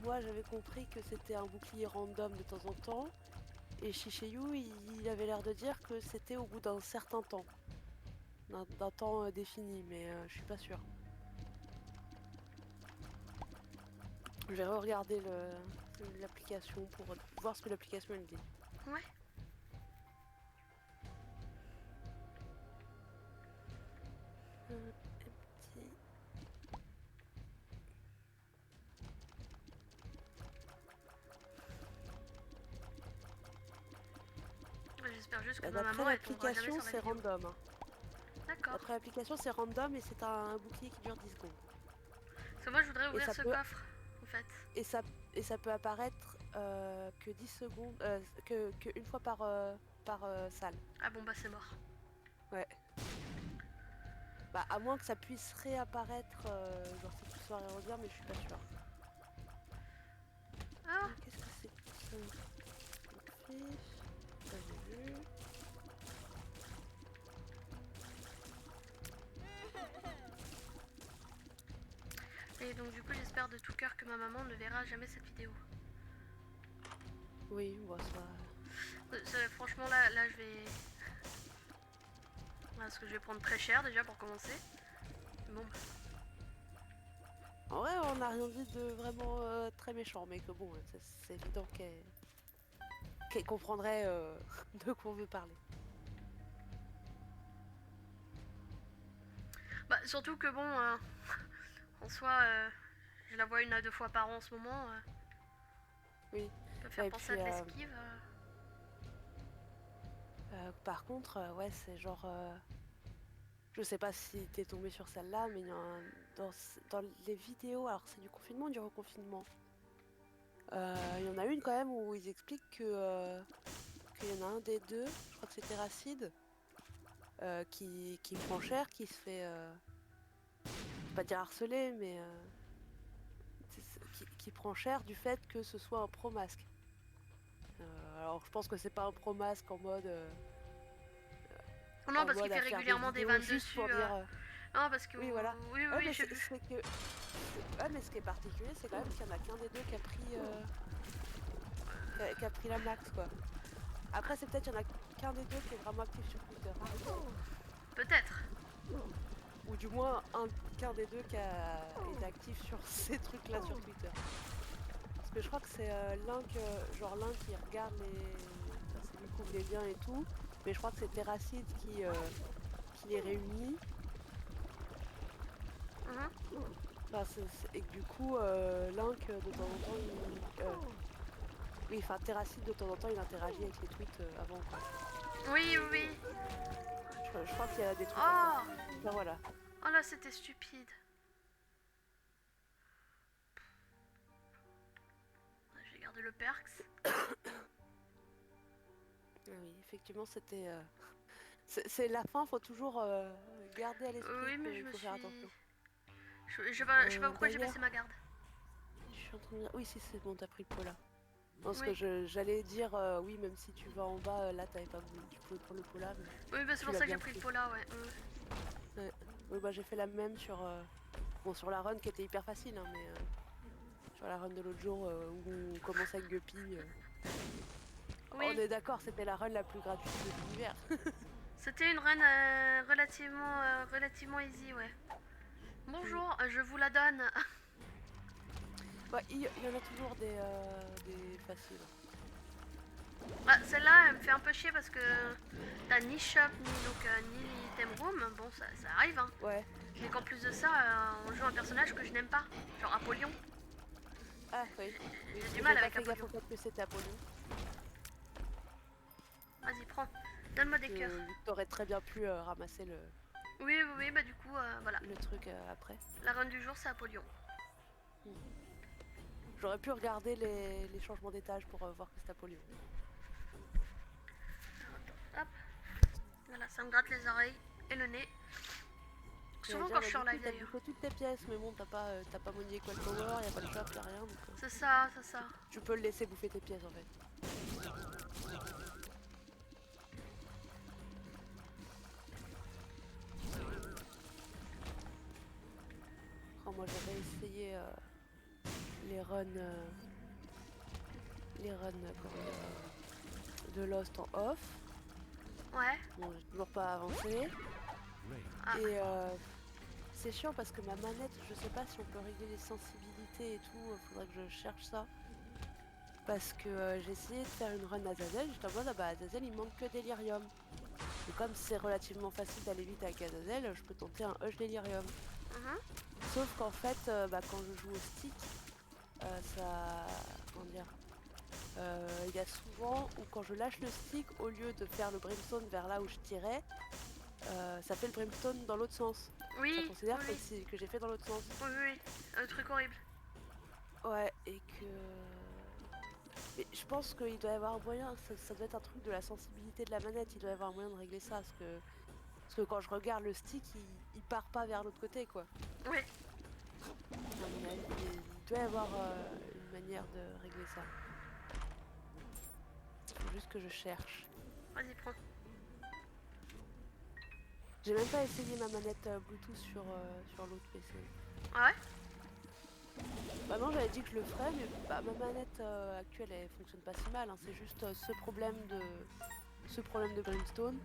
S3: moi, j'avais compris que c'était un bouclier random de temps en temps. Et Shishayu, il avait l'air de dire que c'était au bout d'un certain temps. D'un temps défini, mais je suis pas sûre. Je vais re-regarder l'application pour voir ce que l'application elle dit.
S1: Ouais.
S3: Petit...
S1: Ouais, j'espère juste que
S3: Bah,
S1: ma
S3: d'après
S1: maman, elle tombera jamais
S3: l'application,
S1: sur la
S3: c'est
S1: vidéo.
S3: random. Hein.
S1: D'accord.
S3: D'après l'application, c'est random et c'est un bouclier qui dure 10 secondes.
S1: Parce que moi, je voudrais
S3: Et
S1: ouvrir
S3: ça
S1: ce
S3: peut,
S1: coffre, en fait.
S3: et ça, et ça peut apparaître que 10 secondes, que une fois par salle.
S1: Ah bon, bah c'est mort.
S3: Ouais. Bah, à moins que ça puisse réapparaître, genre si tu sois à redire, mais je suis pas sûre.
S1: Ah,
S3: Qu'est-ce que c'est que ça? Une fiche. Ça, j'ai vu.
S1: et donc du coup, j'espère de tout cœur que ma maman ne verra jamais cette vidéo.
S3: Oui, bon, ça.
S1: Franchement, là, je vais... Parce que je vais prendre très cher, déjà, pour commencer. Bon,
S3: En vrai, on n'a rien dit de vraiment très méchant, mais que bon, c'est évident qu'elle comprendrait de quoi on veut parler.
S1: bah, surtout que bon, en soi, je la vois 1 à 2 fois par an en ce moment.
S3: Oui.
S1: Peut faire
S3: Et
S1: penser à
S3: puis,
S1: de l'esquive.
S3: par contre, ouais, c'est genre. Je sais pas si t'es tombé sur celle-là, mais il y a dans les vidéos, alors c'est du confinement ou du reconfinement. Il y en a une quand même où ils expliquent qu'il y en a un des deux, je crois que c'est Terracide, qui prend cher, qui se fait, je vais pas dire harceler, mais qui prend cher du fait que ce soit un pro-masque. Alors je pense que c'est pas un pro-masque
S1: Oh non,
S3: en
S1: parce qu'il
S3: mode
S1: fait
S3: à faire des
S1: régulièrement des
S3: vidéos
S1: vannes
S3: juste
S1: dessus.
S3: pour dire
S1: Non, parce que...
S3: oui voilà.
S1: Oui, oui,
S3: Ouais,
S1: oui,
S3: mais
S1: j'ai vu.
S3: ouais, mais ce qui est particulier, c'est quand même qu'il y en a qu'un des deux qui a pris la max quoi. Après c'est peut-être qu'il y en a qu'un des deux qui est vraiment actif sur Twitter.
S1: Peut-être.
S3: Ou du moins qu'un des deux qui a été actif sur ces trucs-là sur Twitter. Parce que je crois que c'est l'un qui regarde enfin, c'est lui qui ouvre les liens et tout. Mais je crois que c'est Terracide qui les réunit.
S1: Mhm.
S3: Enfin, et que du coup, Link, de temps en temps, oui, enfin, Terracide, de temps en temps, il interagit avec les tweets avant, quoi.
S1: Oui, oui, oui.
S3: Je crois qu'il y a des trucs comme ça.
S1: Oh,
S3: Enfin, voilà.
S1: oh là, c'était stupide. Je vais garder le perks.
S3: Ah oui, effectivement, c'était... c'est la fin, faut toujours garder à l'esprit
S1: Oui, mais je
S3: qu'il
S1: me
S3: faut faire
S1: suis...
S3: attention.
S1: Je sais pas pourquoi j'ai
S3: D'ailleurs,
S1: baissé ma garde.
S3: je suis en train de dire... Oui, si, c'est bon, t'as pris le pot là. Parce
S1: Oui.
S3: que j'allais dire, oui, même si tu vas en bas, là, t'avais pas voulu, tu pouvais prendre le polar. Mais
S1: Oui, bah c'est
S3: tu
S1: pour
S3: l'as
S1: ça que j'ai
S3: bien
S1: pris le
S3: pris.
S1: pola, ouais.
S3: Ouais. Oui, bah j'ai fait la même sur, bon, sur la run qui était hyper facile, hein, mais sur la run de l'autre jour où on commence avec Guppy. On
S1: Oui,
S3: est d'accord, c'était la run la plus gratuite de l'univers.
S1: c'était une run relativement easy, ouais.
S3: Mm.
S1: Bonjour, je vous la donne.
S3: Ouais, il y en a toujours des faciles.
S1: Ah, celle-là, elle me fait un peu chier parce que t'as ni shop ni item room. Bon, ça arrive, hein.
S3: Ouais.
S1: Mais qu'en plus de ça, on joue un personnage que je n'aime pas, genre Apollyon.
S3: Ah oui, oui.
S1: J'ai du mal
S3: J'avais pas
S1: avec
S3: fait gaffe
S1: Apollyon.
S3: au fait que c'était Apollon.
S1: Vas-y, prends. Donne-moi des cœurs.
S3: Vu que t'aurais très bien pu ramasser
S1: Oui, oui, oui, bah du coup, voilà.
S3: le truc après.
S1: La run du jour, c'est Apollyon.
S3: Mm. J'aurais pu regarder les changements d'étage pour voir que c'était Apollon.
S1: Hop, voilà, ça me gratte les oreilles et le nez.
S3: J'allais
S1: Souvent
S3: dire,
S1: quand je
S3: bah,
S1: suis en
S3: du coup,
S1: live
S3: t'as
S1: d'ailleurs.
S3: bouffé toutes tes pièces, mais bon, t'as pas monié quoi le power, y a pas de shop, y a rien, donc
S1: C'est ça, c'est ça.
S3: tu peux le laisser bouffer tes pièces en fait. Oh, moi j'avais essayé les runs, comment dire, de Lost en off.
S1: Ouais.
S3: Bon, j'ai toujours pas avancé.
S1: Ah,
S3: Et c'est chiant parce que ma manette, je sais pas si on peut régler les sensibilités et tout, faudrait que je cherche ça. Parce que j'ai essayé de faire une run Azazel, j'étais en mode ah bah Azazel il manque que Delirium. Et comme c'est relativement facile d'aller vite avec Azazel, je peux tenter un Hush Delirium.
S1: mhm.
S3: Sauf qu'en fait, bah, quand je joue au stick, ça. Comment dire, il y a souvent où quand je lâche le stick, au lieu de faire le brimstone vers là où je tirais, ça fait le brimstone dans l'autre sens. Ça
S1: Oui,
S3: considère
S1: oui,
S3: que,
S1: oui.
S3: que j'ai fait dans l'autre sens.
S1: Oui, oui, oui. Truc horrible.
S3: Ouais, et que. Mais je pense qu'il doit y avoir un moyen, ça doit être un truc de la sensibilité de la manette, il doit y avoir un moyen de régler ça, parce que quand je regarde le stick, il part pas vers l'autre côté, quoi.
S1: Oui.
S3: À mon avis, il doit y avoir une manière de régler ça. Faut juste que je cherche.
S1: Vas-y, prends.
S3: J'ai même pas essayé ma manette Bluetooth sur l'autre PC.
S1: Ah ouais.
S3: Bah non, j'avais dit que je le ferais, mais bah, ma manette actuelle, elle fonctionne pas si mal, hein. C'est juste ce problème de brimstone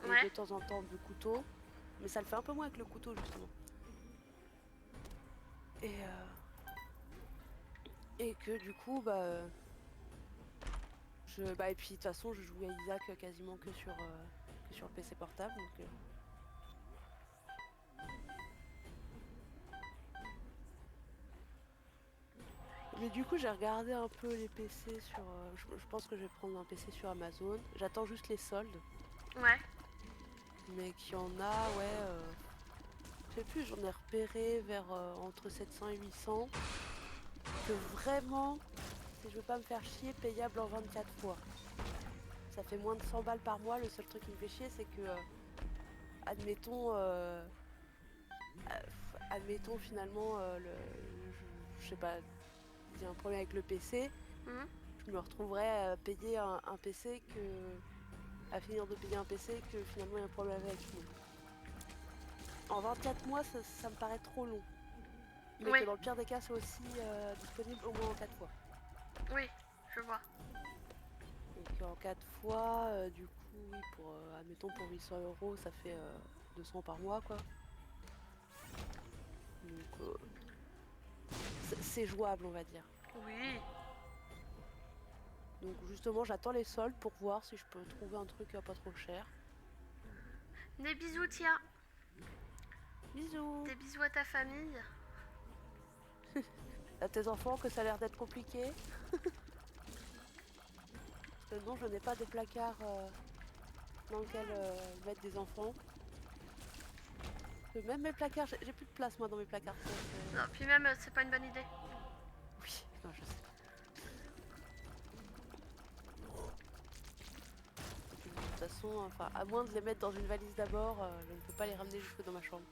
S3: et
S1: Ouais.
S3: de temps en temps de couteau. Mais ça le fait un peu moins avec le couteau, justement. Et, et que du coup, bah, et puis de toute façon, je joue à Isaac quasiment que sur le PC portable. Donc, mais du coup, j'ai regardé un peu les PC sur. Je pense que je vais prendre un PC sur Amazon. J'attends juste les soldes.
S1: Ouais.
S3: Mais qu'il y en a, ouais. Je sais plus, j'en ai repéré vers entre 700 et 800. Que vraiment, si je veux pas me faire chier, payable en 24 fois. Ça fait moins de 100 balles par mois. Le seul truc qui me fait chier, c'est que, admettons, admettons finalement, je sais pas, il y a un problème avec le PC.
S1: Mhm.
S3: Je me retrouverais à payer un PC à finir de payer un PC que finalement il y a un problème avec. Donc, en 24 mois, ça me paraît trop long. Mais
S1: Oui,
S3: que dans le pire des cas, c'est aussi disponible au moins en 4 fois.
S1: oui, je vois.
S3: Et qu'en 4 fois, du coup, oui, admettons pour 800 euros, ça fait 200 par mois, quoi. Donc, c'est jouable, on va dire.
S1: Oui.
S3: Donc, justement, j'attends les soldes pour voir si je peux trouver un truc pas trop cher.
S1: Des bisous, Tia.
S3: Bisous!
S1: Des bisous à ta famille.
S3: À tes enfants que ça a l'air d'être compliqué. Parce que non, je n'ai pas de placard dans lequel mettre des enfants. Parce que même mes placards, j'ai plus de place moi dans mes placards.
S1: Non, puis même, c'est pas une bonne idée.
S3: Oui, non, je sais. De toute façon, enfin, à moins de les mettre dans une valise d'abord, je ne peux pas les ramener jusque dans ma chambre.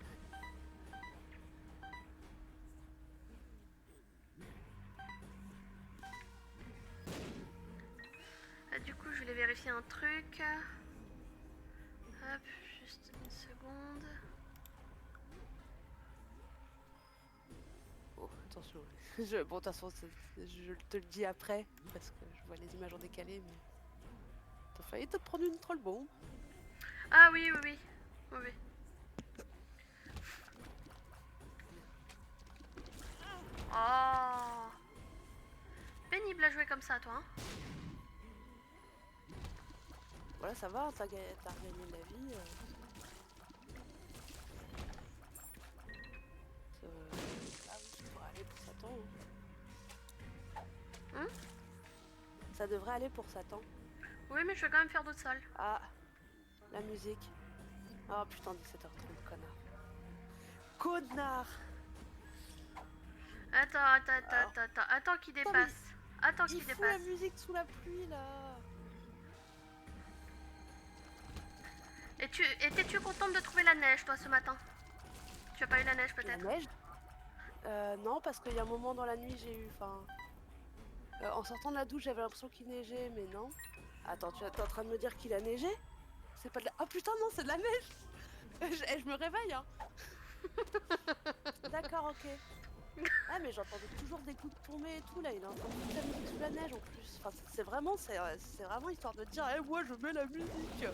S1: vérifier un truc. Hop, juste une seconde.
S3: Oh, attention. Bon, de toute façon, je te le dis après, parce que je vois les images en décalé, mais... T'as failli te prendre une troll bombe.
S1: Ah oui, oui, oui. Oui, oui. Oh. Pénible à jouer comme ça, toi. Hein.
S3: Voilà, ça va, t'as gagné de la vie. Ah oui, ça devrait aller pour Satan.
S1: Hein.
S3: Ça devrait aller pour Satan.
S1: Oui, mais je vais quand même faire d'autres salles.
S3: Ah, la musique. Oh putain, 17h30, connard. Connard.
S1: Attends qu'il dépasse. Attends qu'il
S3: Il fout
S1: dépasse.
S3: la musique sous la pluie, là.
S1: Étais-tu contente de trouver la neige, toi, ce matin? Tu as pas eu la neige,
S3: La
S1: peut-être?
S3: neige non, parce qu'il y a un moment dans la nuit, j'ai eu... en sortant de la douche, j'avais l'impression qu'il neigeait, mais non. Attends, tu es en train de me dire qu'il a neigé? C'est pas de la... Ah putain, non, c'est de la neige. Je me réveille, hein. D'accord, ok. Ah, mais j'entendais toujours des gouttes tomber et tout, là. Il est en train de mettre la musique sous la neige, en plus. Enfin, c'est vraiment histoire de dire, eh, moi, je mets la musique.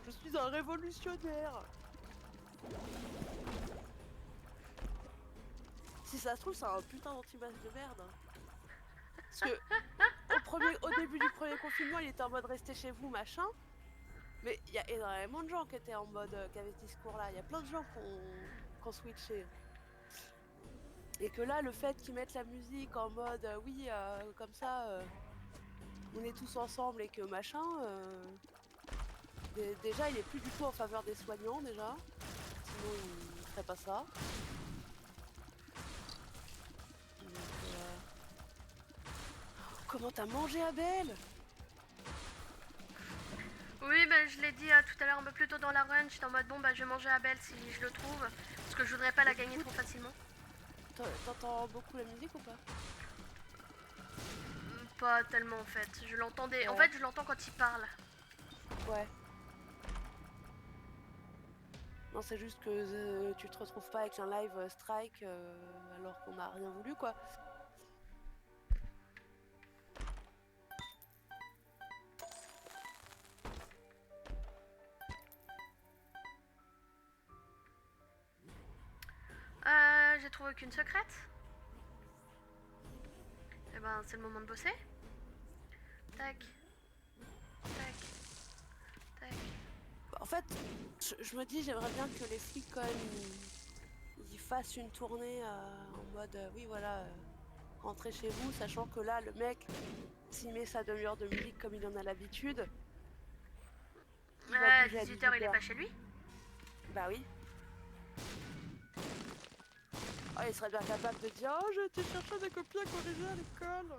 S3: Je suis un révolutionnaire. Si ça se trouve, c'est un putain d'anti-masque de merde. Parce que au début du premier confinement, il était en mode restez chez vous, machin. Mais il y a énormément de gens qui étaient en mode qui avaient ce discours-là. Il y a plein de gens qui ont switché. Et que là, le fait qu'ils mettent la musique en mode oui, comme ça, on est tous ensemble et que machin. Déjà, il est plus du tout en faveur des soignants, déjà. Sinon, il ferait pas ça. Comment t'as mangé Abel?
S1: Oui, ben je l'ai dit tout à l'heure un peu plus tôt dans la run. J'étais en mode bon, bah je vais manger Abel si je le trouve. Parce que je voudrais pas la gagner trop facilement.
S3: T'entends beaucoup la musique ou pas?
S1: Pas tellement en fait. Je l'entendais. En
S3: Ouais.
S1: fait, je l'entends quand il parle.
S3: Ouais. Non, c'est juste que tu te retrouves pas avec un live strike alors qu'on n'a rien voulu, quoi.
S1: J'ai trouvé aucune secrète. Et ben, c'est le moment de bosser. Tac. Tac. Tac.
S3: En fait, je me dis, j'aimerais bien que les flics, quand même, ils fassent une tournée en mode, oui, voilà, rentrez chez vous, sachant que là, le mec, s'il met sa demi-heure de musique comme il en a l'habitude, il va bouger à
S1: 18h, il est
S3: 18h.
S1: pas chez lui.
S3: Bah oui. Oh, il serait bien capable de dire, oh, j'ai été chercher des copies à corriger à l'école.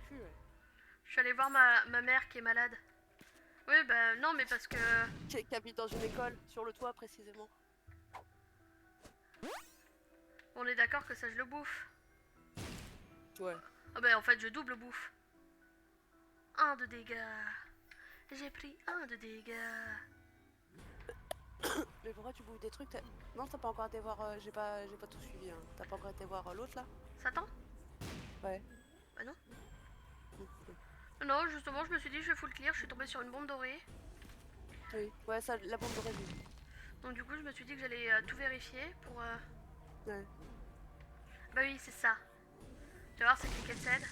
S3: Ouais.
S1: Je suis allée voir ma mère qui est malade. Oui, bah non, mais parce que...
S3: Qui habite dans une école, sur le toit précisément.
S1: On est d'accord que ça, je le bouffe.
S3: Ouais.
S1: Ah bah en fait, je double bouffe. 1 de dégâts. J'ai pris 1 de dégâts.
S3: Mais pourquoi tu bouffes des trucs? Non, t'as pas encore été voir. J'ai pas tout suivi. Hein. T'as pas encore été voir l'autre là?
S1: Satan?
S3: Ouais.
S1: Bah non. Non, justement, je me suis dit, je vais full clear. Je suis tombée sur une bombe dorée.
S3: Oui, ouais, ça, la bombe de revue.
S1: Donc du coup, je me suis dit que j'allais tout vérifier pour...
S3: Ouais.
S1: Bah oui, c'est ça. Tu vas voir, c'est Cricket Said.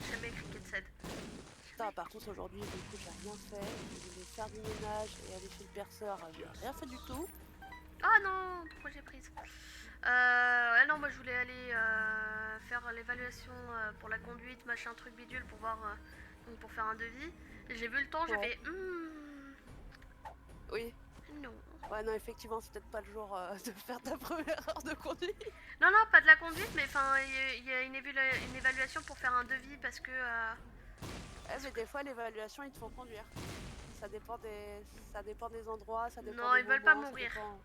S1: J'ai jamais Cricket Said.
S3: Putain, par contre, aujourd'hui, du coup, j'ai rien fait. Je devais faire du ménage et aller chez le perceur. J'ai rien fait du tout.
S1: Oh non, pourquoi j'ai prise ouais, non, moi je voulais aller faire l'évaluation pour la conduite, machin, truc bidule, pour voir, donc pour faire un devis. J'ai vu le temps, j'ai fait
S3: Oui.
S1: non.
S3: Ouais, non, effectivement, c'est peut-être pas le jour de faire ta première heure de conduite.
S1: Non, non, pas de la conduite, mais enfin, il y a une évaluation pour faire un devis parce que...
S3: Mais des fois, l'évaluation, ils te font conduire. Ça dépend des endroits, ça dépend
S1: non,
S3: des
S1: ils veulent pas
S3: moments, ça
S1: mourir.
S3: dépend-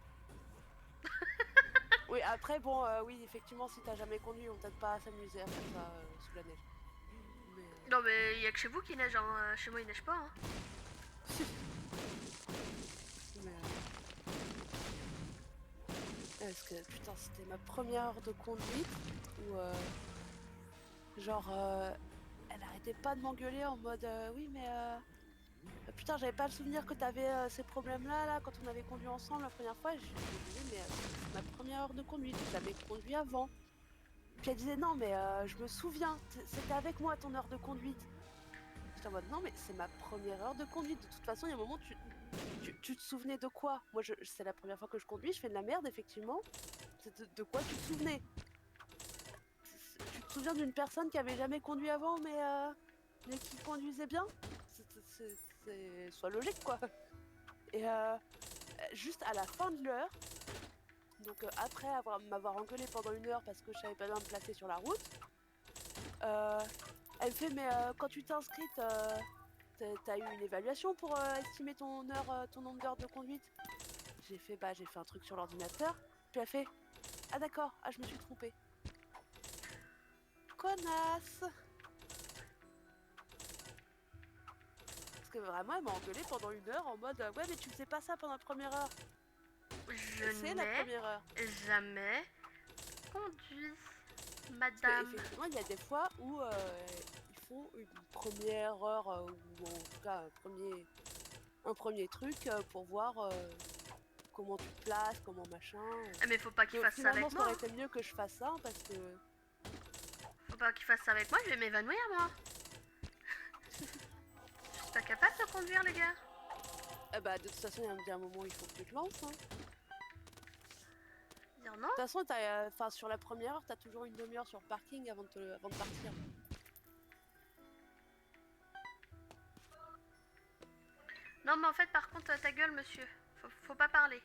S3: Oui, après, bon, oui, effectivement, si t'as jamais conduit, ils vont peut-être pas s'amuser à faire ça sous la neige. Mais...
S1: Non mais il y a que chez vous qui neige, hein. Chez moi il neige pas. Hein.
S3: mais parce que putain, c'était ma première heure de conduite où genre elle arrêtait pas de m'engueuler en mode oui mais putain, j'avais pas le souvenir que t'avais ces problèmes-là là quand on avait conduit ensemble la première fois. Je lui disais mais c'est ma première heure de conduite, j'avais conduit avant. Puis elle disait non mais je me souviens, c'était avec moi ton heure de conduite. J'étais en mode non mais c'est ma première heure de conduite. De toute façon il y a un moment tu te souvenais de quoi? Moi c'est la première fois que je conduis, je fais de la merde effectivement. C'est de quoi tu te souvenais? Tu te souviens d'une personne qui avait jamais conduit avant mais qui conduisait bien? Soit logique quoi. Et juste à la fin de l'heure, donc après m'avoir engueulé pendant 1 heure parce que je savais pas bien me placer sur la route, elle me fait mais quand tu t'es inscrite, t'as eu une évaluation pour estimer ton heure, ton nombre d'heures de conduite? J'ai fait bah j'ai fait un truc sur l'ordinateur. Puis elle fait ah d'accord, ah je me suis trompée. Connasse! Parce que vraiment elle m'a engueulé pendant 1 heure en mode ouais mais tu faisais pas ça pendant la première heure.
S1: Je
S3: C'est la
S1: n'ai
S3: première heure.
S1: jamais conduit,
S3: Parce que
S1: madame.
S3: effectivement il y a des fois où ils font une première heure ou en tout cas un premier truc pour voir comment tu te places, comment machin.
S1: Mais faut pas qu'il
S3: Donc,
S1: fasse ça
S3: finalement
S1: avec
S3: ça
S1: moi.
S3: aurait
S1: Hein.
S3: été mieux que je fasse ça parce que
S1: Faut pas qu'il fasse ça avec moi, je vais m'évanouir moi. Je suis pas capable de conduire les gars.
S3: bah de toute façon il y a un moment où il faut que tu te lances. Hein.
S1: Dire non.
S3: De toute façon sur la première heure t'as toujours une demi-heure sur le parking avant de partir.
S1: Non mais en fait par contre ta gueule monsieur. Faut pas parler.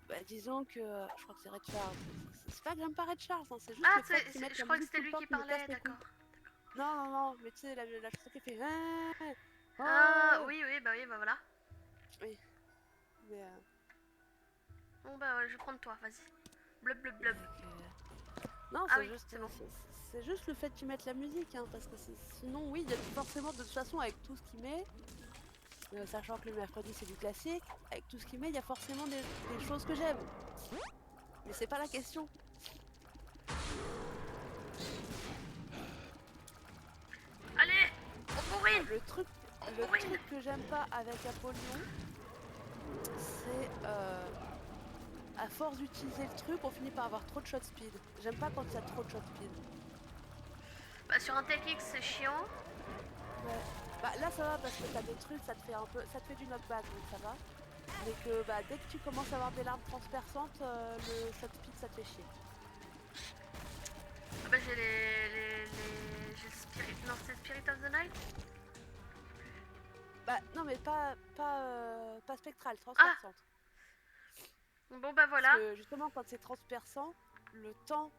S3: Bah disons que je crois que c'est Red Charles. C'est pas que j'aime pas Red Charles, hein, c'est juste
S1: Ah
S3: le fait qu'ils mettent
S1: je
S3: la
S1: crois que
S3: musique
S1: c'était
S3: tout le
S1: lui
S3: temps
S1: qui
S3: qui me casse
S1: parlait,
S3: les couilles.
S1: d'accord.
S3: Non, non, non, mais tu sais, la chanson qui fait
S1: Ah
S3: oh
S1: oui oui bah voilà.
S3: oui, mais
S1: Bon bah ouais, je vais prendre toi, vas-y. Blub blub blub.
S3: non,
S1: Ah
S3: c'est
S1: oui,
S3: juste,
S1: c'est bon.
S3: c'est juste le fait qu'ils mettent la musique, hein, parce que sinon, oui, il y a forcément, de toute façon, avec tout ce qu'il met, sachant que le mercredi c'est du classique, avec tout ce qu'il met, il y a forcément des choses que j'aime. Mais c'est pas la question.
S1: Allez, on bourrine.
S3: Le truc que j'aime pas avec Apollyon, c'est à force d'utiliser le truc, on finit par avoir trop de shot speed. J'aime pas quand il y a trop de shot speed.
S1: Bah sur un TX c'est chiant.
S3: Ouais. Bah là ça va parce que t'as des trucs, ça te fait du knockback donc ça va. Mais que bah dès que tu commences à avoir des larmes transperçantes, le shot speed ça te fait chier.
S1: Ah bah j'ai j'ai le Spirit. Non c'est Spirit of the Night.
S3: Bah non mais pas spectral, transperçante.
S1: Bon bah voilà.
S3: Parce que justement quand c'est transperçant, le temps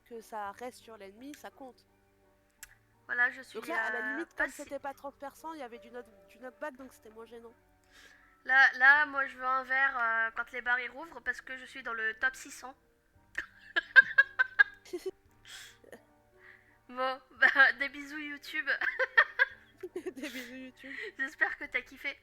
S3: que ça reste sur l'ennemi, ça compte.
S1: Voilà je suis
S3: Donc là à la limite
S1: pas
S3: comme
S1: si...
S3: c'était pas transperçant, il y avait du knockback donc c'était moins gênant.
S1: Là moi je veux un verre quand les bars y rouvrent parce que je suis dans le top 600. Bon bah des bisous YouTube.
S3: Des bisous YouTube.
S1: J'espère que t'as kiffé.